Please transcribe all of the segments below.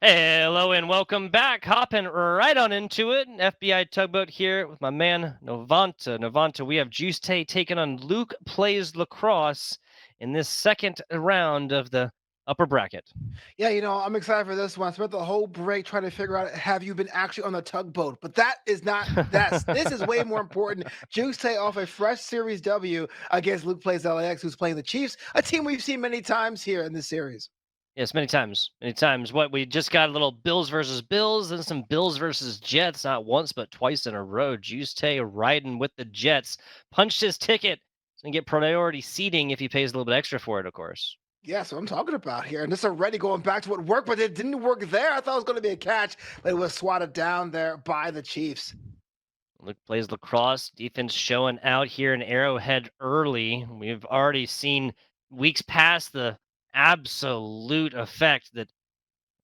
Hello and welcome back. Hopping right on into it. FBI Tugboat here with my man Novanta. Novanta, we have Juice Tay taking on Luke Plays Lacrosse in this second round of the upper bracket. Yeah, I'm excited for this one. I spent the whole break trying to figure out have you been actually on the tugboat, but that is not that's this is way more important. Juice Tay off a fresh series W against Luke Plays LAX, who's playing the Chiefs, a team we've seen many times here in this series. Yes, many times. Many times. What we just got a little Bills versus Bills, then some Bills versus Jets, not once but twice in a row. Juice Tay riding with the Jets. Punched his ticket. He's gonna get priority seating if he pays a little bit extra for it, of course. Yeah, so I'm talking about here. And this already going back to what worked, but it didn't work there. I thought it was going to be a catch, but it was swatted down there by the Chiefs. Luke plays lacrosse. Defense showing out here in Arrowhead early. We've already seen weeks past the absolute effect that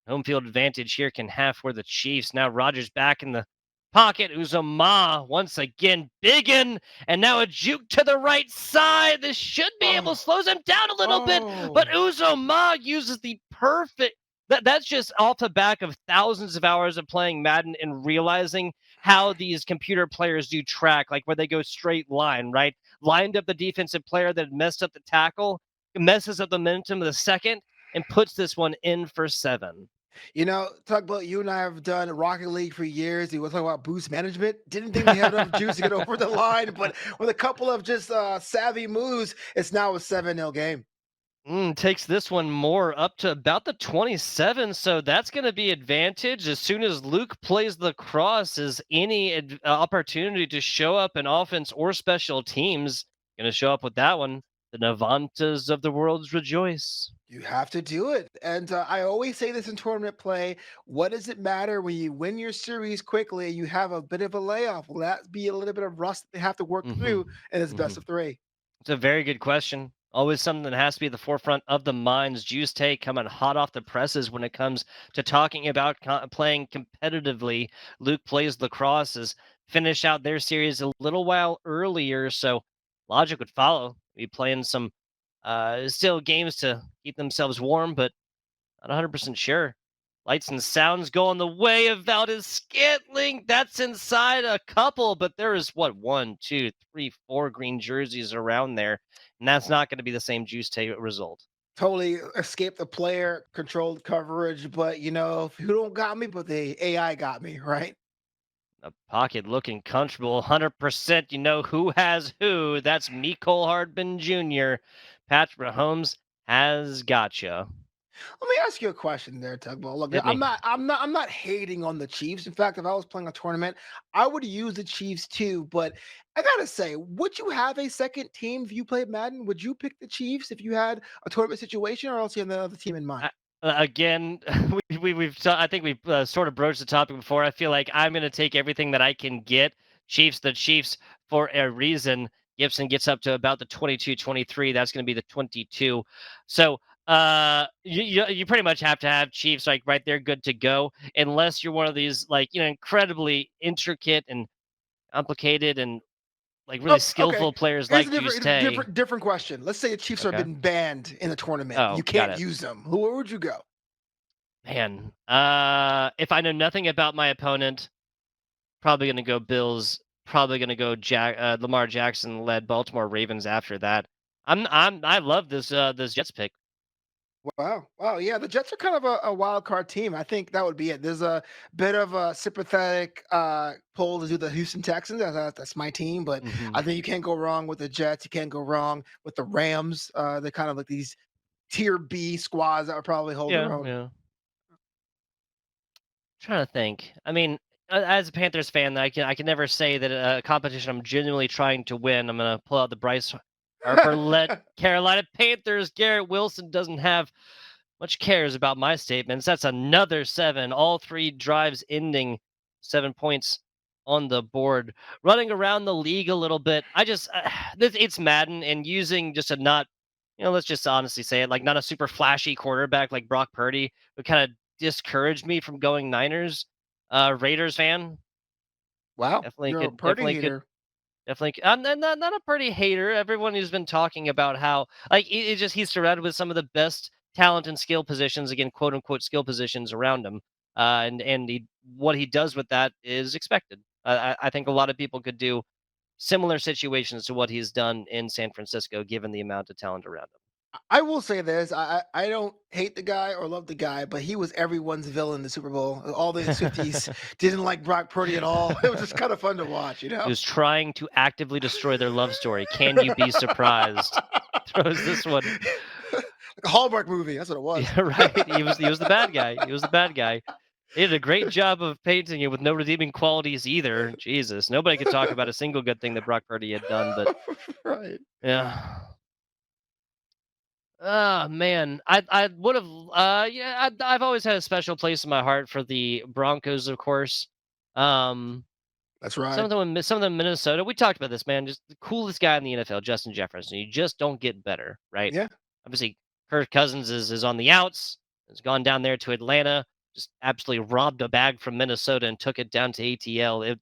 home field advantage here can have for the Chiefs. Now Rogers back in the pocket. Uzama once again biggin, and now a juke to the right side. This should be able to Oh, slows him down a little bit, but oh. Uzama uses the perfect. That's just off the back of thousands of hours of playing Madden and realizing how these computer players do track, like where they go straight line, right? Lined up the defensive player that messed up the tackle, messes up the momentum of the second, and puts this one in for 7. Tugboat, you and I have done Rocket League for years. We were talking about boost management. Didn't think we had enough juice to get over the line, but with a couple of just savvy moves, it's now a 7-0 game. Takes this one more up to about the 27, so that's going to be advantage as soon as Luke plays the cross. Is any opportunity to show up in offense or special teams going to show up with that one? The Navantas of the world rejoice. You have to do it. And I always say this in tournament play. What does it matter when you win your series quickly and you have a bit of a layoff? Will that be a little bit of rust they have to work hmm through in this hmm best of three? It's a very good question. Always something that has to be at the forefront of the minds. Juice Tay coming hot off the presses when it comes to talking about playing competitively. Luke plays lacrosse has finished out their series a little while earlier, so logic would follow. Be playing some still games to keep themselves warm, but not 100% sure. Lights and sounds going the way of Valdez Scantling. That's inside a couple, but there is what, one, two, three, four green jerseys around there. And that's not going to be the same juice tape result. Totally escaped the player controlled coverage, but who don't got me, but the AI got me, right? The pocket looking comfortable, 100%. You know who has who. That's Mecole Hardman Jr. Patrick Mahomes has gotcha. Let me ask you a question there, Tugboat. Look, Hit me. I'm not hating on the Chiefs. In fact, if I was playing a tournament, I would use the Chiefs too. But I gotta say, would you have a second team if you played Madden? Would you pick the Chiefs if you had a tournament situation, or else you have another team in mind? I, again, I think we've sort of broached the topic before. I feel like I'm going to take everything that I can get. The Chiefs for a reason. Gibson gets up to about the 22-23. That's going to be the 22. So you pretty much have to have Chiefs like right there, good to go, unless you're one of these like incredibly intricate and complicated and like really Oh, okay. skillful players Here's like a Juice different, Tay. different, different question. Let's say the Chiefs have Okay. been banned in a tournament. You Oh, got can't it. use them. Where would you go? Man, if I know nothing about my opponent, probably gonna go Bills. Probably gonna go Lamar Jackson led Baltimore Ravens after that. I love this Jets pick. Wow. Wow. Yeah, the Jets are kind of a wild card team. I think that would be it. There's a bit of a sympathetic pull to do the Houston Texans. That's my team, but I hmm think you can't go wrong with the Jets. You can't go wrong with the Rams. They're kind of like these tier B squads that would probably hold their Yeah, own. yeah. Trying to think. I mean, as a Panthers fan, I can never say that a competition I'm genuinely trying to win. I'm gonna pull out the Bryce Harper led Carolina Panthers. Garrett Wilson doesn't have much cares about my statements. That's another 7. All 3 drives ending 7 points on the board. Running around the league a little bit. I just it's Madden and using just a not let's just honestly say it, like not a super flashy quarterback like Brock Purdy would kind of discourage me from going Niners. Raiders fan, Wow, definitely you're a could, party definitely could, hater. definitely. I'm not a Purdy hater. Everyone who's been talking about how like he's surrounded with some of the best talent and skill positions, again, quote unquote skill positions around him. What he does with that is expected. I think a lot of people could do similar situations to what he's done in San Francisco, given the amount of talent around him. I will say this: I don't hate the guy or love the guy, but he was everyone's villain in the Super Bowl. All the Swifties didn't like Brock Purdy at all. It was just kind of fun to watch, you He know. was trying to actively destroy their love story. Can you be surprised? Throws this one. Like a Hallmark movie. That's what it was. Yeah, right. He was the bad guy. He was the bad guy. They did a great job of painting it with no redeeming qualities either. Jesus, nobody could talk about a single good thing that Brock Purdy had done. But Right. yeah, oh man, I would have. Yeah, I've always had a special place in my heart for the Broncos, of course. Um, That's some right. of them, some of them, Minnesota. We talked about this, man. Just the coolest guy in the NFL, Justin Jefferson. You just don't get better, right? Yeah. Obviously, Kirk Cousins is on the outs. Has gone down there to Atlanta. Just absolutely robbed a bag from Minnesota and took it down to ATL.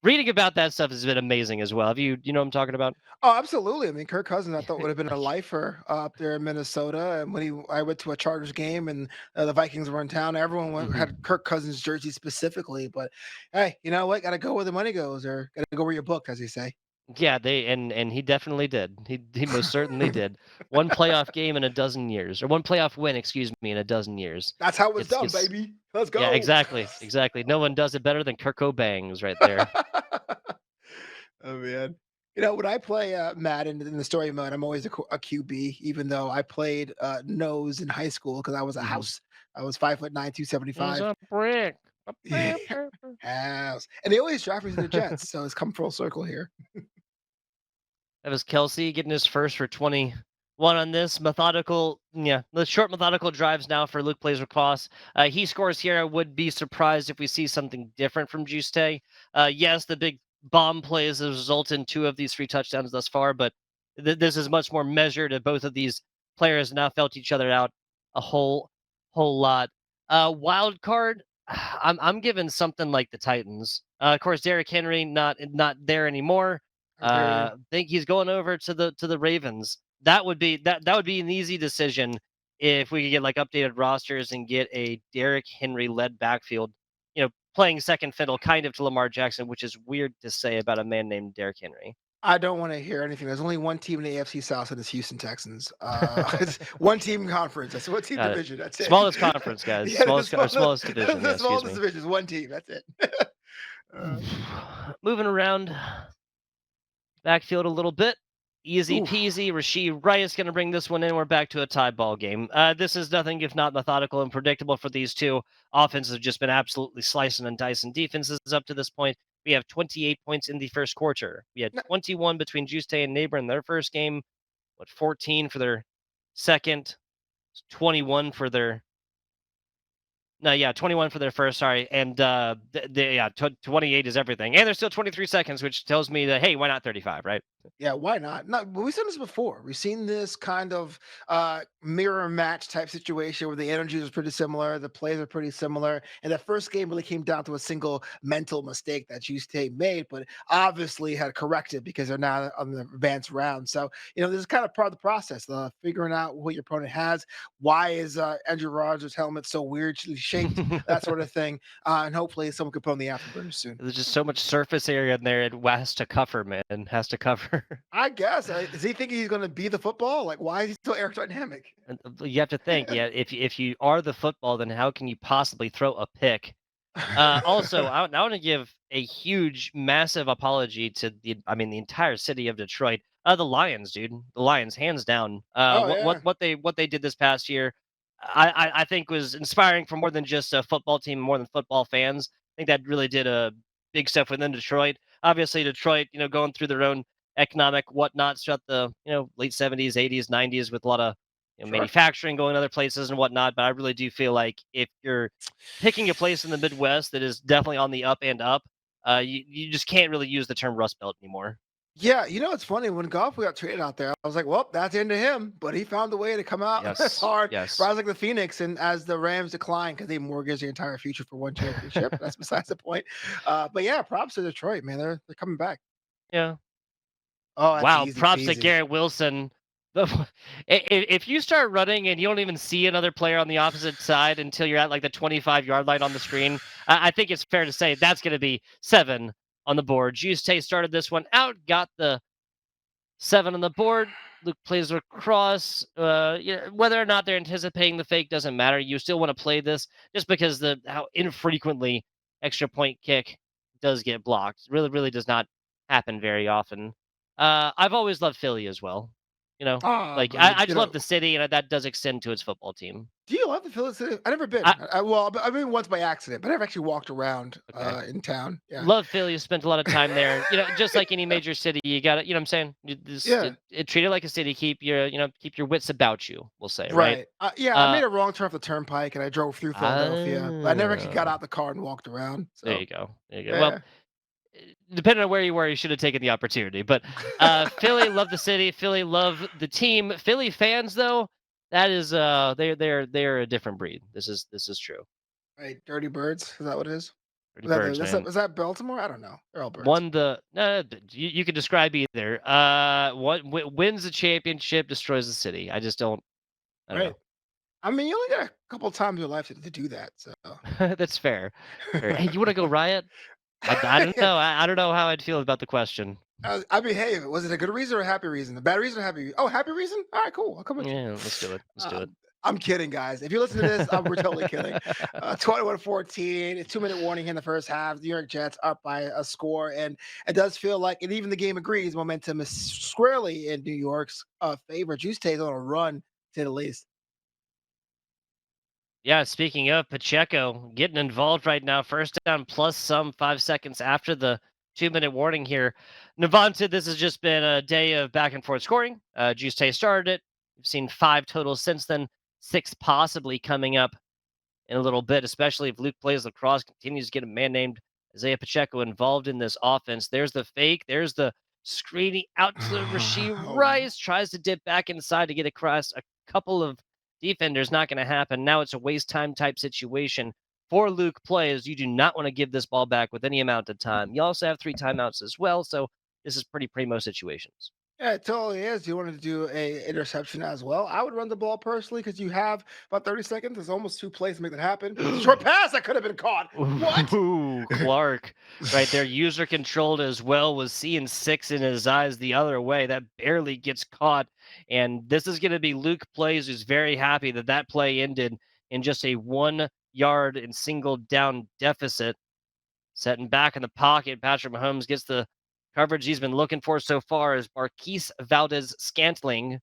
Reading about that stuff has been amazing as well. Have you know what I'm talking about? Oh, absolutely. I mean, Kirk Cousins, I thought would have been a lifer up there in Minnesota. And when I went to a Chargers game and the Vikings were in town, everyone had Hmm. Kirk Cousins jersey specifically. But hey, you know what? Got to go where the money goes, or got to go where you're booked, as they say. Yeah, they and he definitely did. He most certainly did. One playoff game in a dozen years, or one playoff win, excuse me, in a dozen years. That's how it's done, It's baby. Let's Yeah, go. exactly, exactly. No one does it better than Kirk Cobangs right there. Oh man. You know, when I play Madden in the story mode, I'm always a QB, even though I played nose in high school because I was a Mhm. house. I was 5'9", It's 275. a brick. Yeah, house. And they always draft me to the Jets, so it's come full circle here. That was Kelsey getting his first for 21 on this methodical. Yeah, the short methodical drives now for Luke plays across. He scores here. I would be surprised if we see something different from Juste. Yes, the big bomb plays has resulted in two of these three touchdowns thus far, but this is much more measured. And both of these players now felt each other out a whole lot. Wild card. I'm giving something like the Titans. Of course, Derrick Henry not there anymore. I hear you. Think he's going over to the Ravens. That would be an easy decision if we could get like updated rosters and get a Derrick Henry led backfield, playing second fiddle kind of to Lamar Jackson, which is weird to say about a man named Derrick Henry. I don't want to hear anything. There's only one team in the AFC South, and it's Houston Texans. It's one team conference. That's one team Got it. division. That's it. Smallest conference, guys. Yeah, Smallest or smallest division. the Yeah, excuse smallest me. division is one team. That's it. uh, Moving around backfield a little bit. Easy oof. peasy. Rasheed Rice going to bring this one in. We're back to a tie ball game. This is nothing if not methodical and predictable for these two. Offenses have just been absolutely slicing and dicing defenses up to this point. We have 28 points in the first quarter. We had 21 between Juste and Neighbor in their first game. 14 for their second, 21 for their no, yeah, 21 for their first, sorry, and, yeah, 28 is everything, and there's still 23 seconds, which tells me that, hey, why not 35, right? Yeah, why not? No, but we've seen this before. We've seen this kind of mirror match type situation where the energies are pretty similar, the plays are pretty similar, and the first game really came down to a single mental mistake that U State made, but obviously had corrected because they're now on the advanced round. So this is kind of part of the process, figuring out what your opponent has. Why is Andrew Rogers' helmet so weirdly shaped? That sort of thing, and hopefully someone can put on the afterburners soon. There's just so much surface area in there, it has to cover, man, has to cover. I guess. Is he thinking he's going to be the football? Like, why is he so aerodynamic? And, you have to think, yeah, if you are the football, then how can you possibly throw a pick? Also, I want to give a huge, massive apology to the entire city of Detroit. The Lions, dude, the Lions, hands down. Oh yeah, What they did this past year, I think was inspiring for more than just a football team, more than football fans. I think that really did a big stuff within Detroit. Obviously, Detroit, going through their own economic whatnots throughout the late 70s, 80s, 90s with a lot of sure. manufacturing going other places and whatnot. But I really do feel like if you're picking a place in the Midwest that is definitely on the up and up, you just can't really use the term Rust Belt anymore. Yeah, it's funny when golf got traded out there. I was like, well, that's into him, but he found a way to come out Yes, hard, yes. rise like the Phoenix, and as the Rams decline because they mortgaged their entire future for one championship. That's besides the point. But yeah, props to Detroit, man. They're coming back. Yeah. Oh, that's Wow. easy Props to peasy. Garrett Wilson. If you start running and you don't even see another player on the opposite side until you're at like the 25-yard line on the screen, I think it's fair to say that's going to be 7 on the board. Juice Tay started this one out, got the 7 on the board. Luke plays across. Yeah, whether or not they're anticipating the fake doesn't matter. You still want to play this just because the how infrequently extra point kick does get blocked. Really does not happen very often. I've always loved Philly as well. Ah, Like buddy, I just love the city, and that does extend to its football team. do you love the Philly City? I never been. I Well, I've been once by accident, but I never actually walked around okay. in town. Yeah. Love Philly. Spent a lot of time there. Just like any major city, you got to, you know what I'm saying? Yeah. Treat it like a city. Keep your wits about you, we'll say, right? Right. Yeah, I Uh, made a wrong turn off the turnpike and I drove through Philadelphia, but I never actually got oh, out the car and walked around. there So you go. There you go. Well, yeah. depending on where you were, you should have taken the opportunity. But Philly love the city. Philly love the team. Philly fans, though, that is they're a different breed. This is true. Right. Dirty Birds. Is that what it is? Pretty birds, man. Is that Baltimore? I don't know. They're all birds. Won the you could describe either. What wins the championship, destroys the city. I just don't. I don't Right. know. I mean, you only got a couple times in your life to do that. So That's fair. Fair. Hey, you want to go riot? I don't know. I don't know how I'd feel about the question. I mean, hey, was it a good reason or a happy reason? A bad reason or happy? Oh, happy reason? All right, cool. I'll come with you. Yeah, let's do it. Let's do it. I'm kidding, guys. If you listen to this, we're totally kidding. 21-14, a 2-minute warning in the first half. The New York Jets up by a score, and it does feel like, and even the game agrees, momentum is squarely in New York's favor. Juice stays on a run, to say the least. Yeah, speaking of Pacheco getting involved right now, first down plus some 5 seconds after the 2-minute warning here. Navante, this has just been a day of back and forth scoring. Juice Tay started it. We've seen 5 totals since then, 6 possibly coming up in a little bit, especially if Luke plays lacrosse, continues to get a man named Isaiah Pacheco involved in this offense. There's the fake. There's the screening out to Rasheed Oh, Rice. Tries to dip back inside to get across a couple of defenders. Not going to happen. Now it's a waste time type situation for Luke plays. You do not want to give this ball back with any amount of time. You also have 3 timeouts as well. So this is pretty primo situations. yeah, it totally is. You wanted to do a interception as well. I would run the ball personally because you have about 30 seconds. There's almost 2 plays to make that happen. It's a short pass that could have been caught. What? Ooh, Clarke, right there, user controlled as well, was seeing 6 in his eyes the other way. That barely gets caught. And this is going to be Luke Plays, who's very happy that that play ended in just a 1 yard and single down deficit. Setting back in the pocket, Patrick Mahomes gets the coverage he's been looking for so far as Marquise Valdez Scantling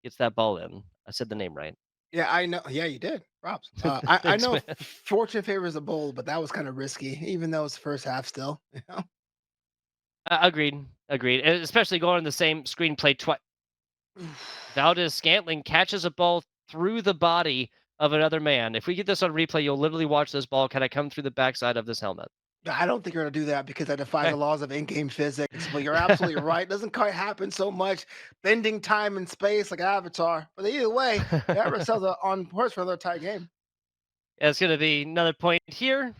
gets that ball in. I said the name right. Yeah, I know. Yeah, you did. Props. I Thanks, know man. fortune favors the bold, but that was kind of risky, even though it's the first half still. You know? Agreed. Agreed. And especially going on the same screenplay twice. Valdez Scantling catches a ball through the body of another man. If we get this on replay, you'll literally watch this ball kind of come through the backside of this helmet. I don't think you're gonna do that because that defies Okay. the laws of in-game physics. But you're absolutely right. It doesn't quite happen so much bending time and space like Avatar. But either way, they have ourselves on horse for another tight game. Yeah, it's going to be another point here.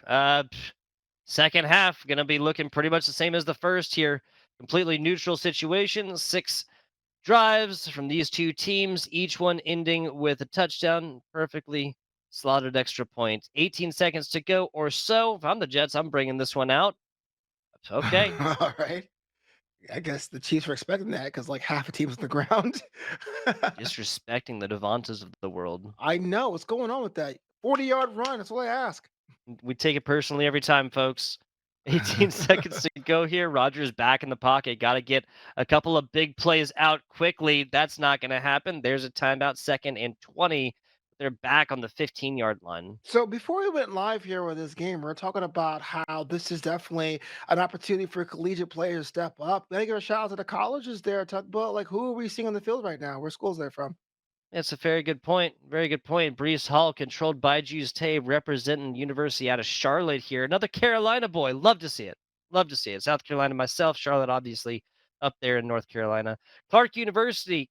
Second half going to be looking pretty much the same as the first here. Completely neutral situation. 6 drives from these 2 teams, each one ending with a touchdown. Perfectly slotted extra point. 18 seconds to go or so. If I'm the Jets, I'm bringing this one out. Okay. All right. I guess the Chiefs were expecting that because like half the team's on the ground. Disrespecting the Devantas of the world. I know what's going on with that 40-yard run. That's all I ask. We take it personally every time, folks. 18 seconds to go here. Rogers back in the pocket. Got to get a couple of big plays out quickly. That's not going to happen. There's a timeout, 2nd and 20. They're back on the 15-yard line. So before we went live here with this game, we're talking about how this is definitely an opportunity for collegiate players to step up. Then I give a shout out to the colleges there, but like who are we seeing on the field right now? Where schools they're from? That's a very good point. Very good point. Brees Hall, controlled by Juice Tay, representing University out of Charlotte here. Another Carolina boy. Love to see it. Love to see it. South Carolina myself. Charlotte, obviously, up there in North Carolina. Clarke University.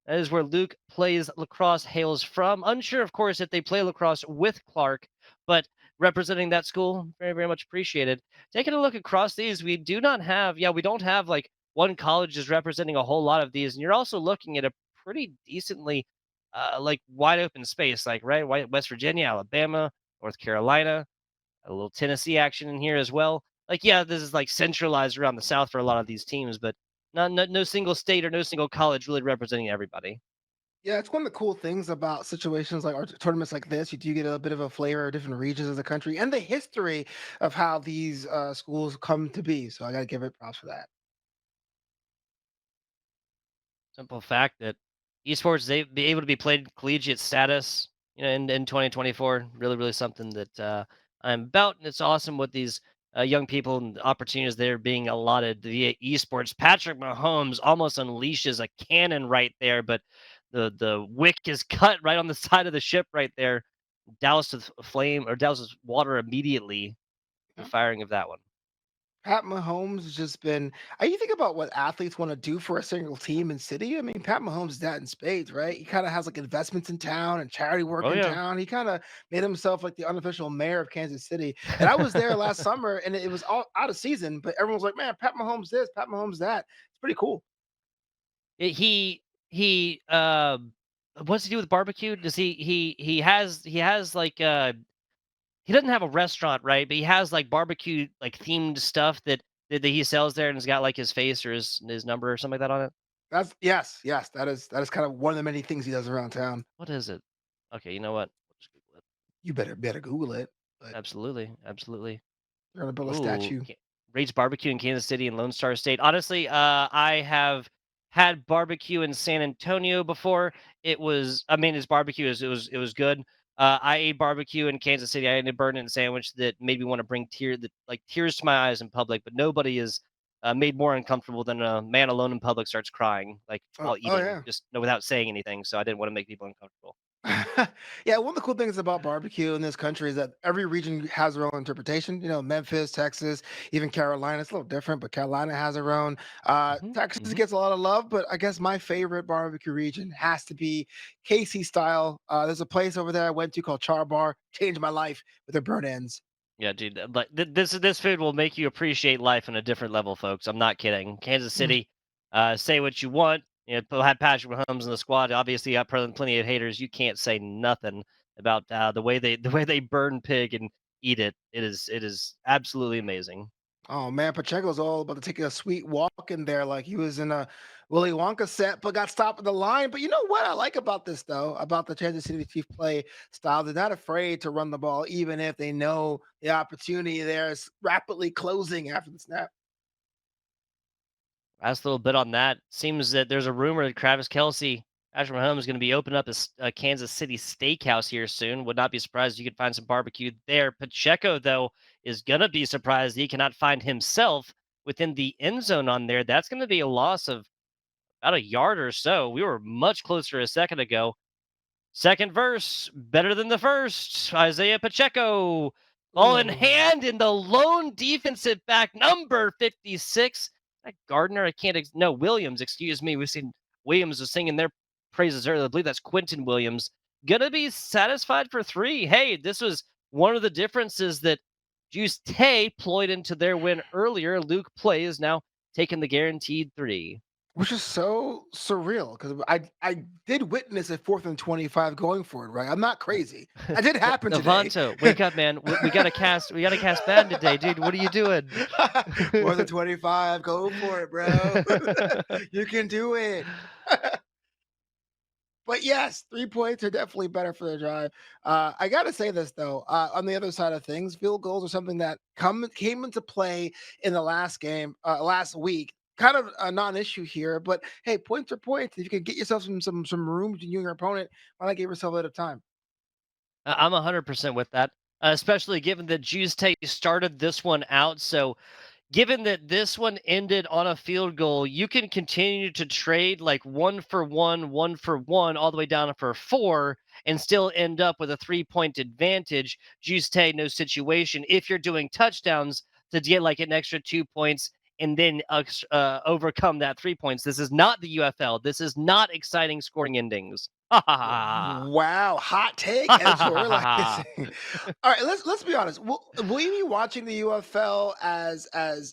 That is where Luke plays lacrosse, hails from. Unsure, of course, if they play lacrosse with Clarke, but representing that school, very much appreciated. Taking a look across these, we don't have like one college is representing a whole lot of these, and you're also looking at a pretty decently like wide open space, like West Virginia, Alabama, North Carolina, a little Tennessee action in here as well. Like, yeah, this is like centralized around the South for a lot of these teams, but no single state or no single college really representing everybody. Yeah, it's one of the cool things about situations like or tournaments like this. You do get a bit of a flavor of different regions of the country and the history of how these schools come to be. So I got to give it props for that. Simple fact that esports they be able to be played collegiate status, in 2024, really something that I'm about, and it's awesome what these young people and the opportunities they're being allotted via esports. Patrick Mahomes almost unleashes a cannon right there, but the wick is cut right on the side of the ship right there, doused with flame or doused with water immediately. The firing of that one. Pat Mahomes has just been. You think about what athletes want to do for a single team and city. I mean, Pat Mahomes is that in spades, right? He kind of has like investments in town and charity work Oh in yeah. town. He kind of made himself like the unofficial mayor of Kansas City. And I was there last summer, and it was all out of season, but everyone was like, "Man, Pat Mahomes this, Pat Mahomes that." It's pretty cool. He what's he do with barbecue? Does he has like he doesn't have a restaurant, right? But he has like barbecue like themed stuff that he sells there and has got like his face or his number or something like that on it. That's yes. That is kind of one of the many things he does around town. What is it? Okay, you know what? We'll just Google it. You better Google it, but Absolutely. they're gonna build a Ooh, statue. Rage Barbecue in Kansas City and Lone Star State. Honestly, I have had barbecue in San Antonio before. I mean, his barbecue it was good. I ate barbecue in Kansas City. I ate a burn-in sandwich that made me want to bring tears to my eyes in public. But nobody is made more uncomfortable than a man alone in public starts crying, like while Oh eating, yeah. just no without saying anything. So I didn't want to make people uncomfortable. Yeah, one of the cool things about barbecue in this country is that every region has their own interpretation. You know, Memphis, Texas, even Carolina. It's a little different, but Carolina has their own. Hmm Texas hmm gets a lot of love, but I guess my favorite barbecue region has to be KC style. There's a place over there I went to called Char Bar. Changed my life with their burnt ends. Yeah, dude. Like this food will make you appreciate life on a different level, folks. I'm not kidding. Kansas Mm. City, say what you want. Have Patrick Mahomes in the squad. Obviously, got plenty of haters. You can't say nothing about the way they burn pig and eat it. It is absolutely amazing. Oh man, Pacheco's all about to take a sweet walk in there like he was in a Willy Wonka set, but got stopped at the line. But you know what I like about this though, about the Kansas City Chief play style? They're not afraid to run the ball, even if they know the opportunity there is rapidly closing after the snap. Last little bit on that. Seems that there's a rumor that Travis Kelsey, Patrick Mahomes, is going to be opening up a Kansas City steakhouse here soon. Would not be surprised if you could find some barbecue there. Pacheco, though, is going to be surprised he cannot find himself within the end zone on there. That's going to be a loss of about a yard or so. We were much closer a second ago. Second verse, better than the first. Isaiah Pacheco, ball in Ooh. hand in the lone defensive back, number 56. That Gardner, I can't, no, Williams, excuse me. We've seen Williams was singing their praises earlier. I believe that's Quentin Williams. Gonna be satisfied for three. Hey, this was one of the differences that Juice Tay ployed into their win earlier. Luke Play is now taking the guaranteed three. Which is so surreal because I did witness a 4th and 25 going for it, right? I'm not crazy. That did happen today. Navanto, wake up, man. We gotta cast Madden today, dude. What are you doing? 4th and 25, go for it, bro. You can do it. But yes, 3 points are definitely better for the drive. I got to say this though. On the other side of things, field goals are something that came into play in the last game, last week. Kind of a non-issue here, but hey, points are points. If you can get yourself some room between you and your opponent, why not give yourself a bit of time? I'm 100% with that, especially given that Juice Tate started this one out. So given that this one ended on a field goal, you can continue to trade like 1 for 1, 1 for 1, all the way down for four, and still end up with a 3 point advantage. Juice Tay, no situation. If you're doing touchdowns to get like an extra 2 points and then overcome that 3 points. This is not the UFL. This is not exciting scoring endings. Wow, hot take, editorializing. All right, let's be honest. Will you be watching the UFL as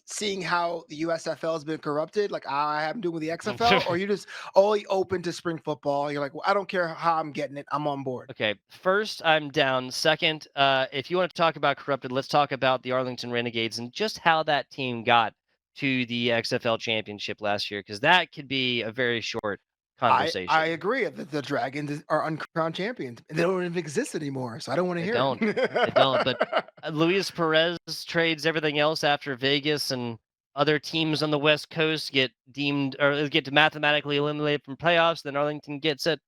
seeing how the USFL has been corrupted, like I am doing with the XFL, or you just only open to spring football? You're like, well, I don't care how I'm getting it, I'm on board. Okay, first, I'm down. Second, if you want to talk about corrupted, let's talk about the Arlington Renegades and just how that team got to the XFL championship last year, because that could be a very short I conversation. agree that the Dragons are uncrowned champions. They don't even exist anymore, so I don't want to They hear don't. They don't. But it. Luis Perez trades everything else after Vegas and other teams on the West Coast get deemed or get mathematically eliminated from playoffs. Then Arlington gets it.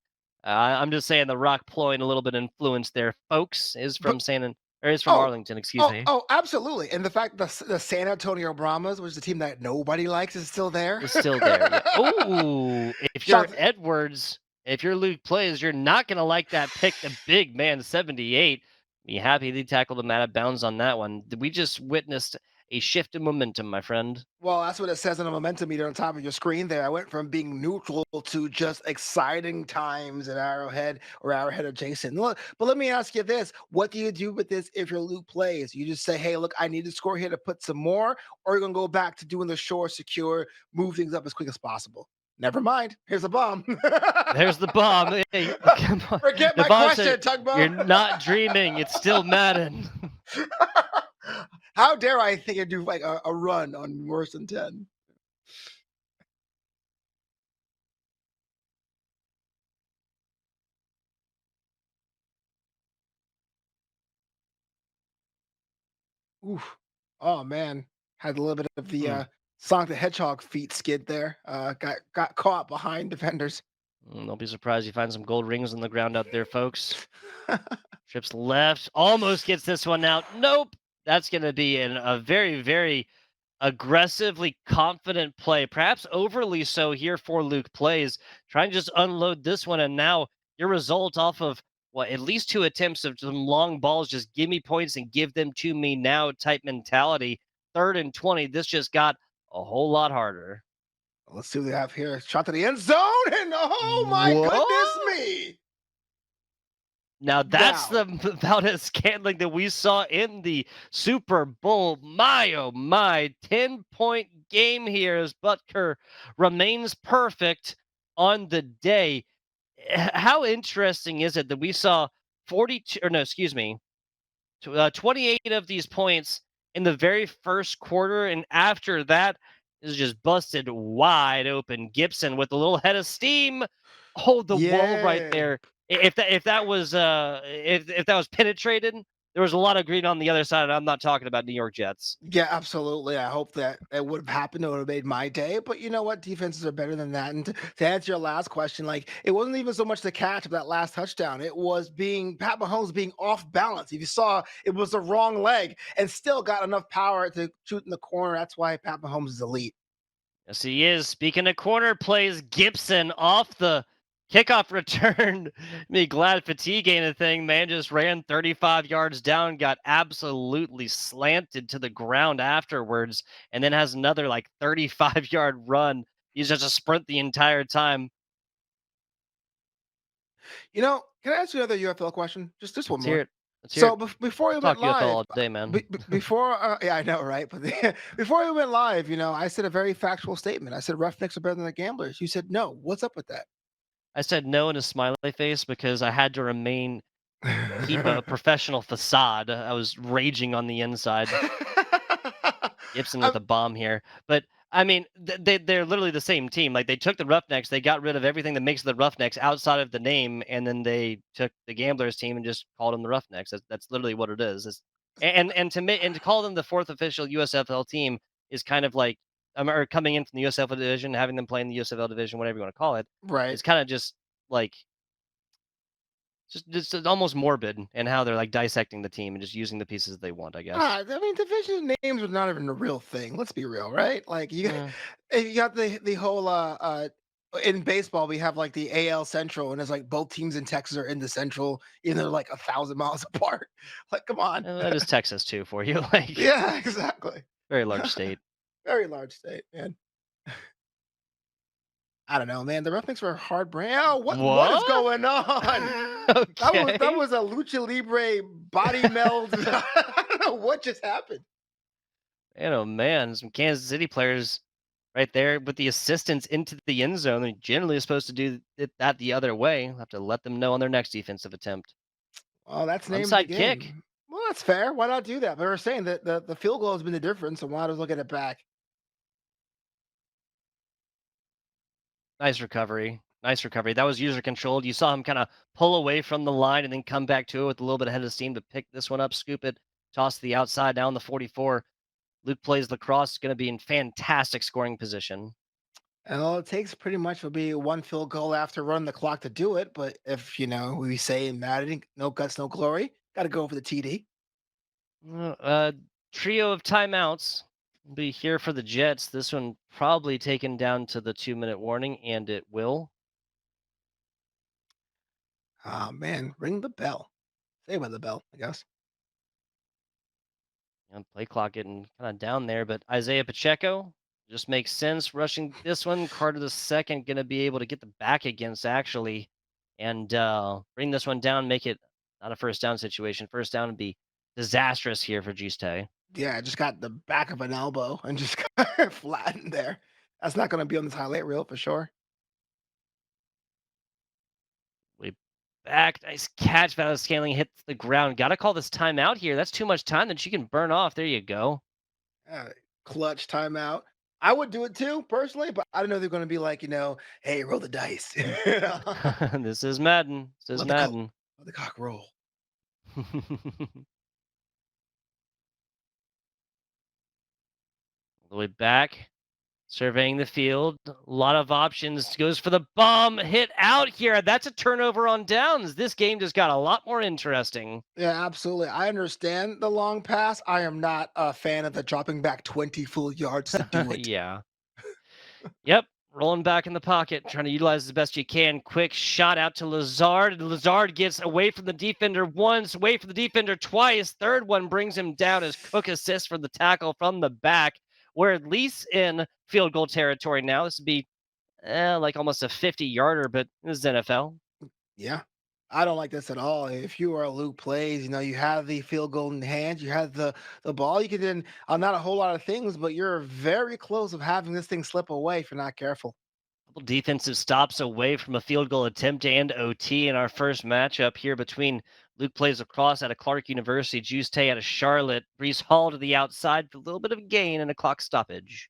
I'm just saying the Rock ploying a little bit of influence there, folks, is But from or is from oh, Arlington, excuse me. absolutely. And the fact the San Antonio Brahmas, which is a team that nobody likes, is still there. Is still there. Yeah. Oh, if you're Shout Edwards, if you're Luke plays, you're not gonna like that pick. The big man, 78. Be happy they tackled him out of bounds on that one. We just witnessed a shift in momentum, my friend. Well, that's what it says on the momentum meter on top of your screen there. I went from being neutral to just exciting times at Arrowhead or Arrowhead adjacent. Look, but let me ask you this. What do you do with this if your Luke plays? You just say, hey, look, I need to score here to put some more, or you're going to go back to doing the shore secure, move things up as quick as possible. Never mind. Here's a bomb. There's the bomb. Hey, come on. Forget my Devon said, question, "You're Tugboat. not dreaming. It's still Madden." How dare I think I do like a run on worse than 10? Oof. Oh man, had a little bit of the Hmm. Sonic the Hedgehog feet skid there. Got caught behind defenders. Don't be surprised you find some gold rings on the ground out there, folks. Trips left, almost gets this one out. Nope. That's going to be a very, very aggressively confident play, perhaps overly so here for Luke plays. Try and just unload this one, and now your result off of what at least two attempts of some long balls, just give me points and give them to me now type mentality. 3rd and 20. This just got a whole lot harder. Let's see what they have here. Shot to the end zone, and oh my goodness What? me! Now that's Now, the about as scantling that we saw in the Super Bowl. My oh my, 10-point game here as Butker remains perfect on the day. How interesting is it that we saw 42 or no, excuse me, 28 of these points in the very first quarter, and after that is just busted wide open. Gibson with a little head of steam. Oh, the wall right yeah. there. If that was penetrated, there was a lot of green on the other side. And I'm not talking about New York Jets. Yeah, absolutely. I hope that it would have happened. It would have made my day. But you know what? Defenses are better than that. And to answer your last question, like it wasn't even so much the catch of that last touchdown. It was being Pat Mahomes being off balance. If you saw, it was the wrong leg and still got enough power to shoot in the corner. That's why Pat Mahomes is elite. Yes, he is. Speaking of corner plays, Gibson off the kickoff return. Me glad fatigue ain't a thing. Man just ran 35 yards down, got absolutely slanted to the ground afterwards, and then has another like 35-yard run. He's just a sprint the entire time. You know, can I ask you another UFL question? Just one Let's hear more. it. Let's hear So it. before we I'll went talk UFL live, all day, man. before yeah, I know, right? But before we went live, I said a very factual statement. I said Roughnecks are better than the Gamblers. You said no. What's up with that? I said no in a smiley face because I had to keep a professional facade. I was raging on the inside. Gibson with I'm a bomb here. But I mean, they're literally the same team. Like they took the Roughnecks, they got rid of everything that makes the Roughnecks outside of the name, and then they took the Gamblers team and just called them the Roughnecks. That's literally what it is. And to call them the fourth official USFL team is kind of like or coming in from the USFL division, having them play in the USFL division, whatever you want to call it. right. It's kind of just like just almost morbid and how they're like dissecting the team and just using the pieces they want, I guess. I mean, division names are not even a real thing. Let's be real, right? Like Eh, you got the whole in baseball we have like the AL Central, and it's like both teams in Texas are in the Central, even though they're like 1,000 miles apart. Like, come on. that is Texas too for you. Like Yeah, exactly. very large state. Very large state, man. I don't know, man. The ref thinks we're hard brand. Oh, what is What? going on? That Okay. was a lucha libre body meld. I don't know what just happened. Man, oh man, some Kansas City players right there with the assistance into the end zone. They're generally supposed to do that the other way. We'll have to let them know on their next defensive attempt. Well, that's the name of the Onside kick. game. Well, that's fair. Why not do that? But we're saying that the field goal has been the difference, so why not look at it back? Nice recovery. Nice recovery. That was user controlled. You saw him kind of pull away from the line and then come back to it with a little bit ahead of steam to pick this one up, scoop it, toss to the outside down the 44. Luke plays lacrosse, going to be in fantastic scoring position. And all it takes pretty much will be one field goal after running the clock to do it. But if we say in Madden, no guts, no glory, got to go for the TD. Uh, Trio of timeouts will be here for the Jets. This one probably taken down to the 2 minute warning, and it will. Ah man, ring the bell. Say by the bell, I guess. Play clock getting kind of down there, but Isaiah Pacheco just makes sense rushing this one. Carter the second going to be able to get the back against actually, and bring this one down. Make it not a first down situation. First down would be disastrous here for Tay. Yeah, I just got the back of an elbow and just got flattened there. That's not going to be on this highlight reel for sure. We back. Nice catch. Valid scaling hits the ground. Got to call this timeout here. That's too much time that she can burn off. There you go. Uh, Clutch timeout. I would do it too personally, but I don't know they're going to be like, hey, roll the dice. This is Madden. This is Let the cock, Madden. let the cock roll. The way back. Surveying the field, a lot of options. Goes for the bomb, hit out here. That's a turnover on downs. This game just got a lot more interesting. Yeah, absolutely. I understand the long pass. I am not a fan of the dropping back 20 full yards to do it. Yeah. Yep. Rolling back in the pocket, trying to utilize as best you can. Quick shot out to Lazard. And Lazard gets away from the defender once, away from the defender twice. Third one brings him down as Cook assists for the tackle from the back. We're at least in field goal territory now. This would be like almost a 50-yarder, but this is NFL. Yeah. I don't like this at all. If you are a Luke plays, you have the field goal in hand, you have the ball, you can then not a whole lot of things, but you're very close of having this thing slip away if you're not careful. Couple defensive stops away from a field goal attempt and OT in our first matchup here between Luke plays across out of Clarke University, Juice Tay out of Charlotte, Brees Hall to the outside for a little bit of a gain and a clock stoppage.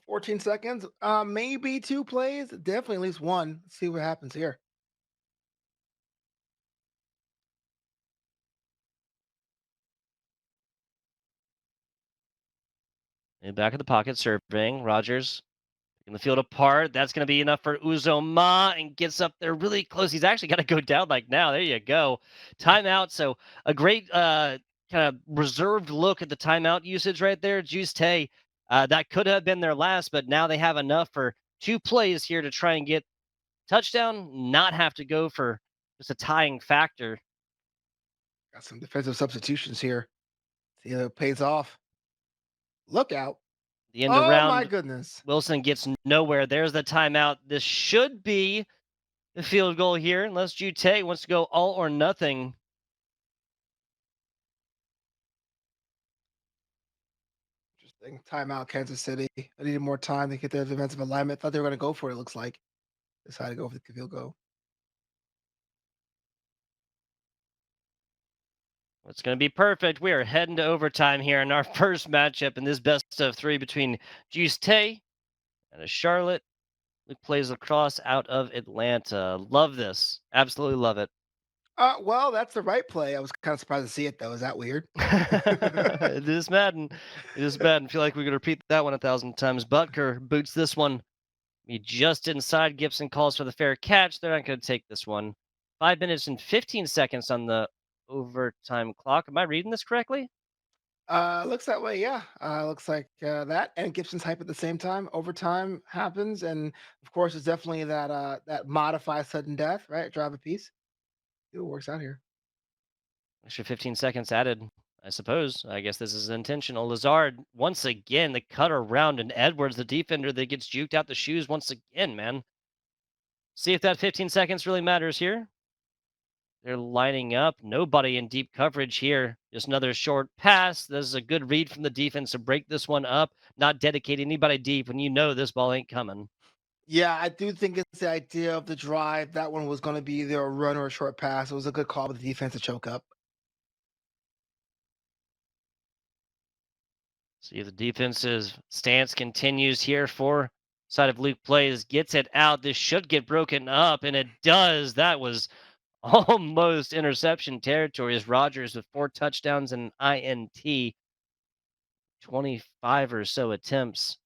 14 seconds, maybe two plays, definitely at least one. Let's see what happens here. And back in the pocket, surveying. Rogers in the field apart. That's going to be enough for Uzoma and gets up there really close. He's actually got to go down like now. There you go. Timeout. So a great kind of reserved look at the timeout usage right there. Juice Tay, that could have been their last, but now they have enough for two plays here to try and get touchdown, not have to go for just a tying factor. Got some defensive substitutions here. See if it pays off. Look out. The end Oh my around, goodness. Wilson gets nowhere. There's the timeout. This should be the field goal here, unless Jute wants to go all or nothing. Interesting. Timeout, Kansas City. I needed more time to get their defensive alignment. Thought they were going to go for it, looks like. Decided to go for the field goal. It's going to be perfect. We are heading to overtime here in our first matchup in this best of three between Juice Tay and a Charlotte. Luke plays lacrosse out of Atlanta. Love this. Absolutely love it. Well, that's the right play. I was kind of surprised to see it, though. Is that weird? It is Madden. It is Madden. Feel like we could repeat that one 1,000 times. Butker boots this one. He just inside. Gibson calls for the fair catch. They're not going to take this one. 5 minutes and 15 seconds on the overtime clock. Am I reading this correctly? Looks that way, yeah. Looks like that and Gibson's hype at the same time. Overtime happens, and of course, it's definitely that modified sudden death, right? Drive a piece. See what works out here. Extra 15 seconds added, I suppose. I guess this is intentional. Lazard, once again, the cut around, and Edwards, the defender that gets juked out the shoes once again, man. See if that 15 seconds really matters here. They're lining up. Nobody in deep coverage here. Just another short pass. This is a good read from the defense to break this one up, not dedicate anybody deep when you know this ball ain't coming. Yeah, I do think it's the idea of the drive. That one was going to be either a run or a short pass. It was a good call with the defense to choke up. See if the defense's stance continues here for side of Luke plays, gets it out. This should get broken up, and it does. That was almost interception territory as Rogers with 4 touchdowns and INT, 25 or so attempts.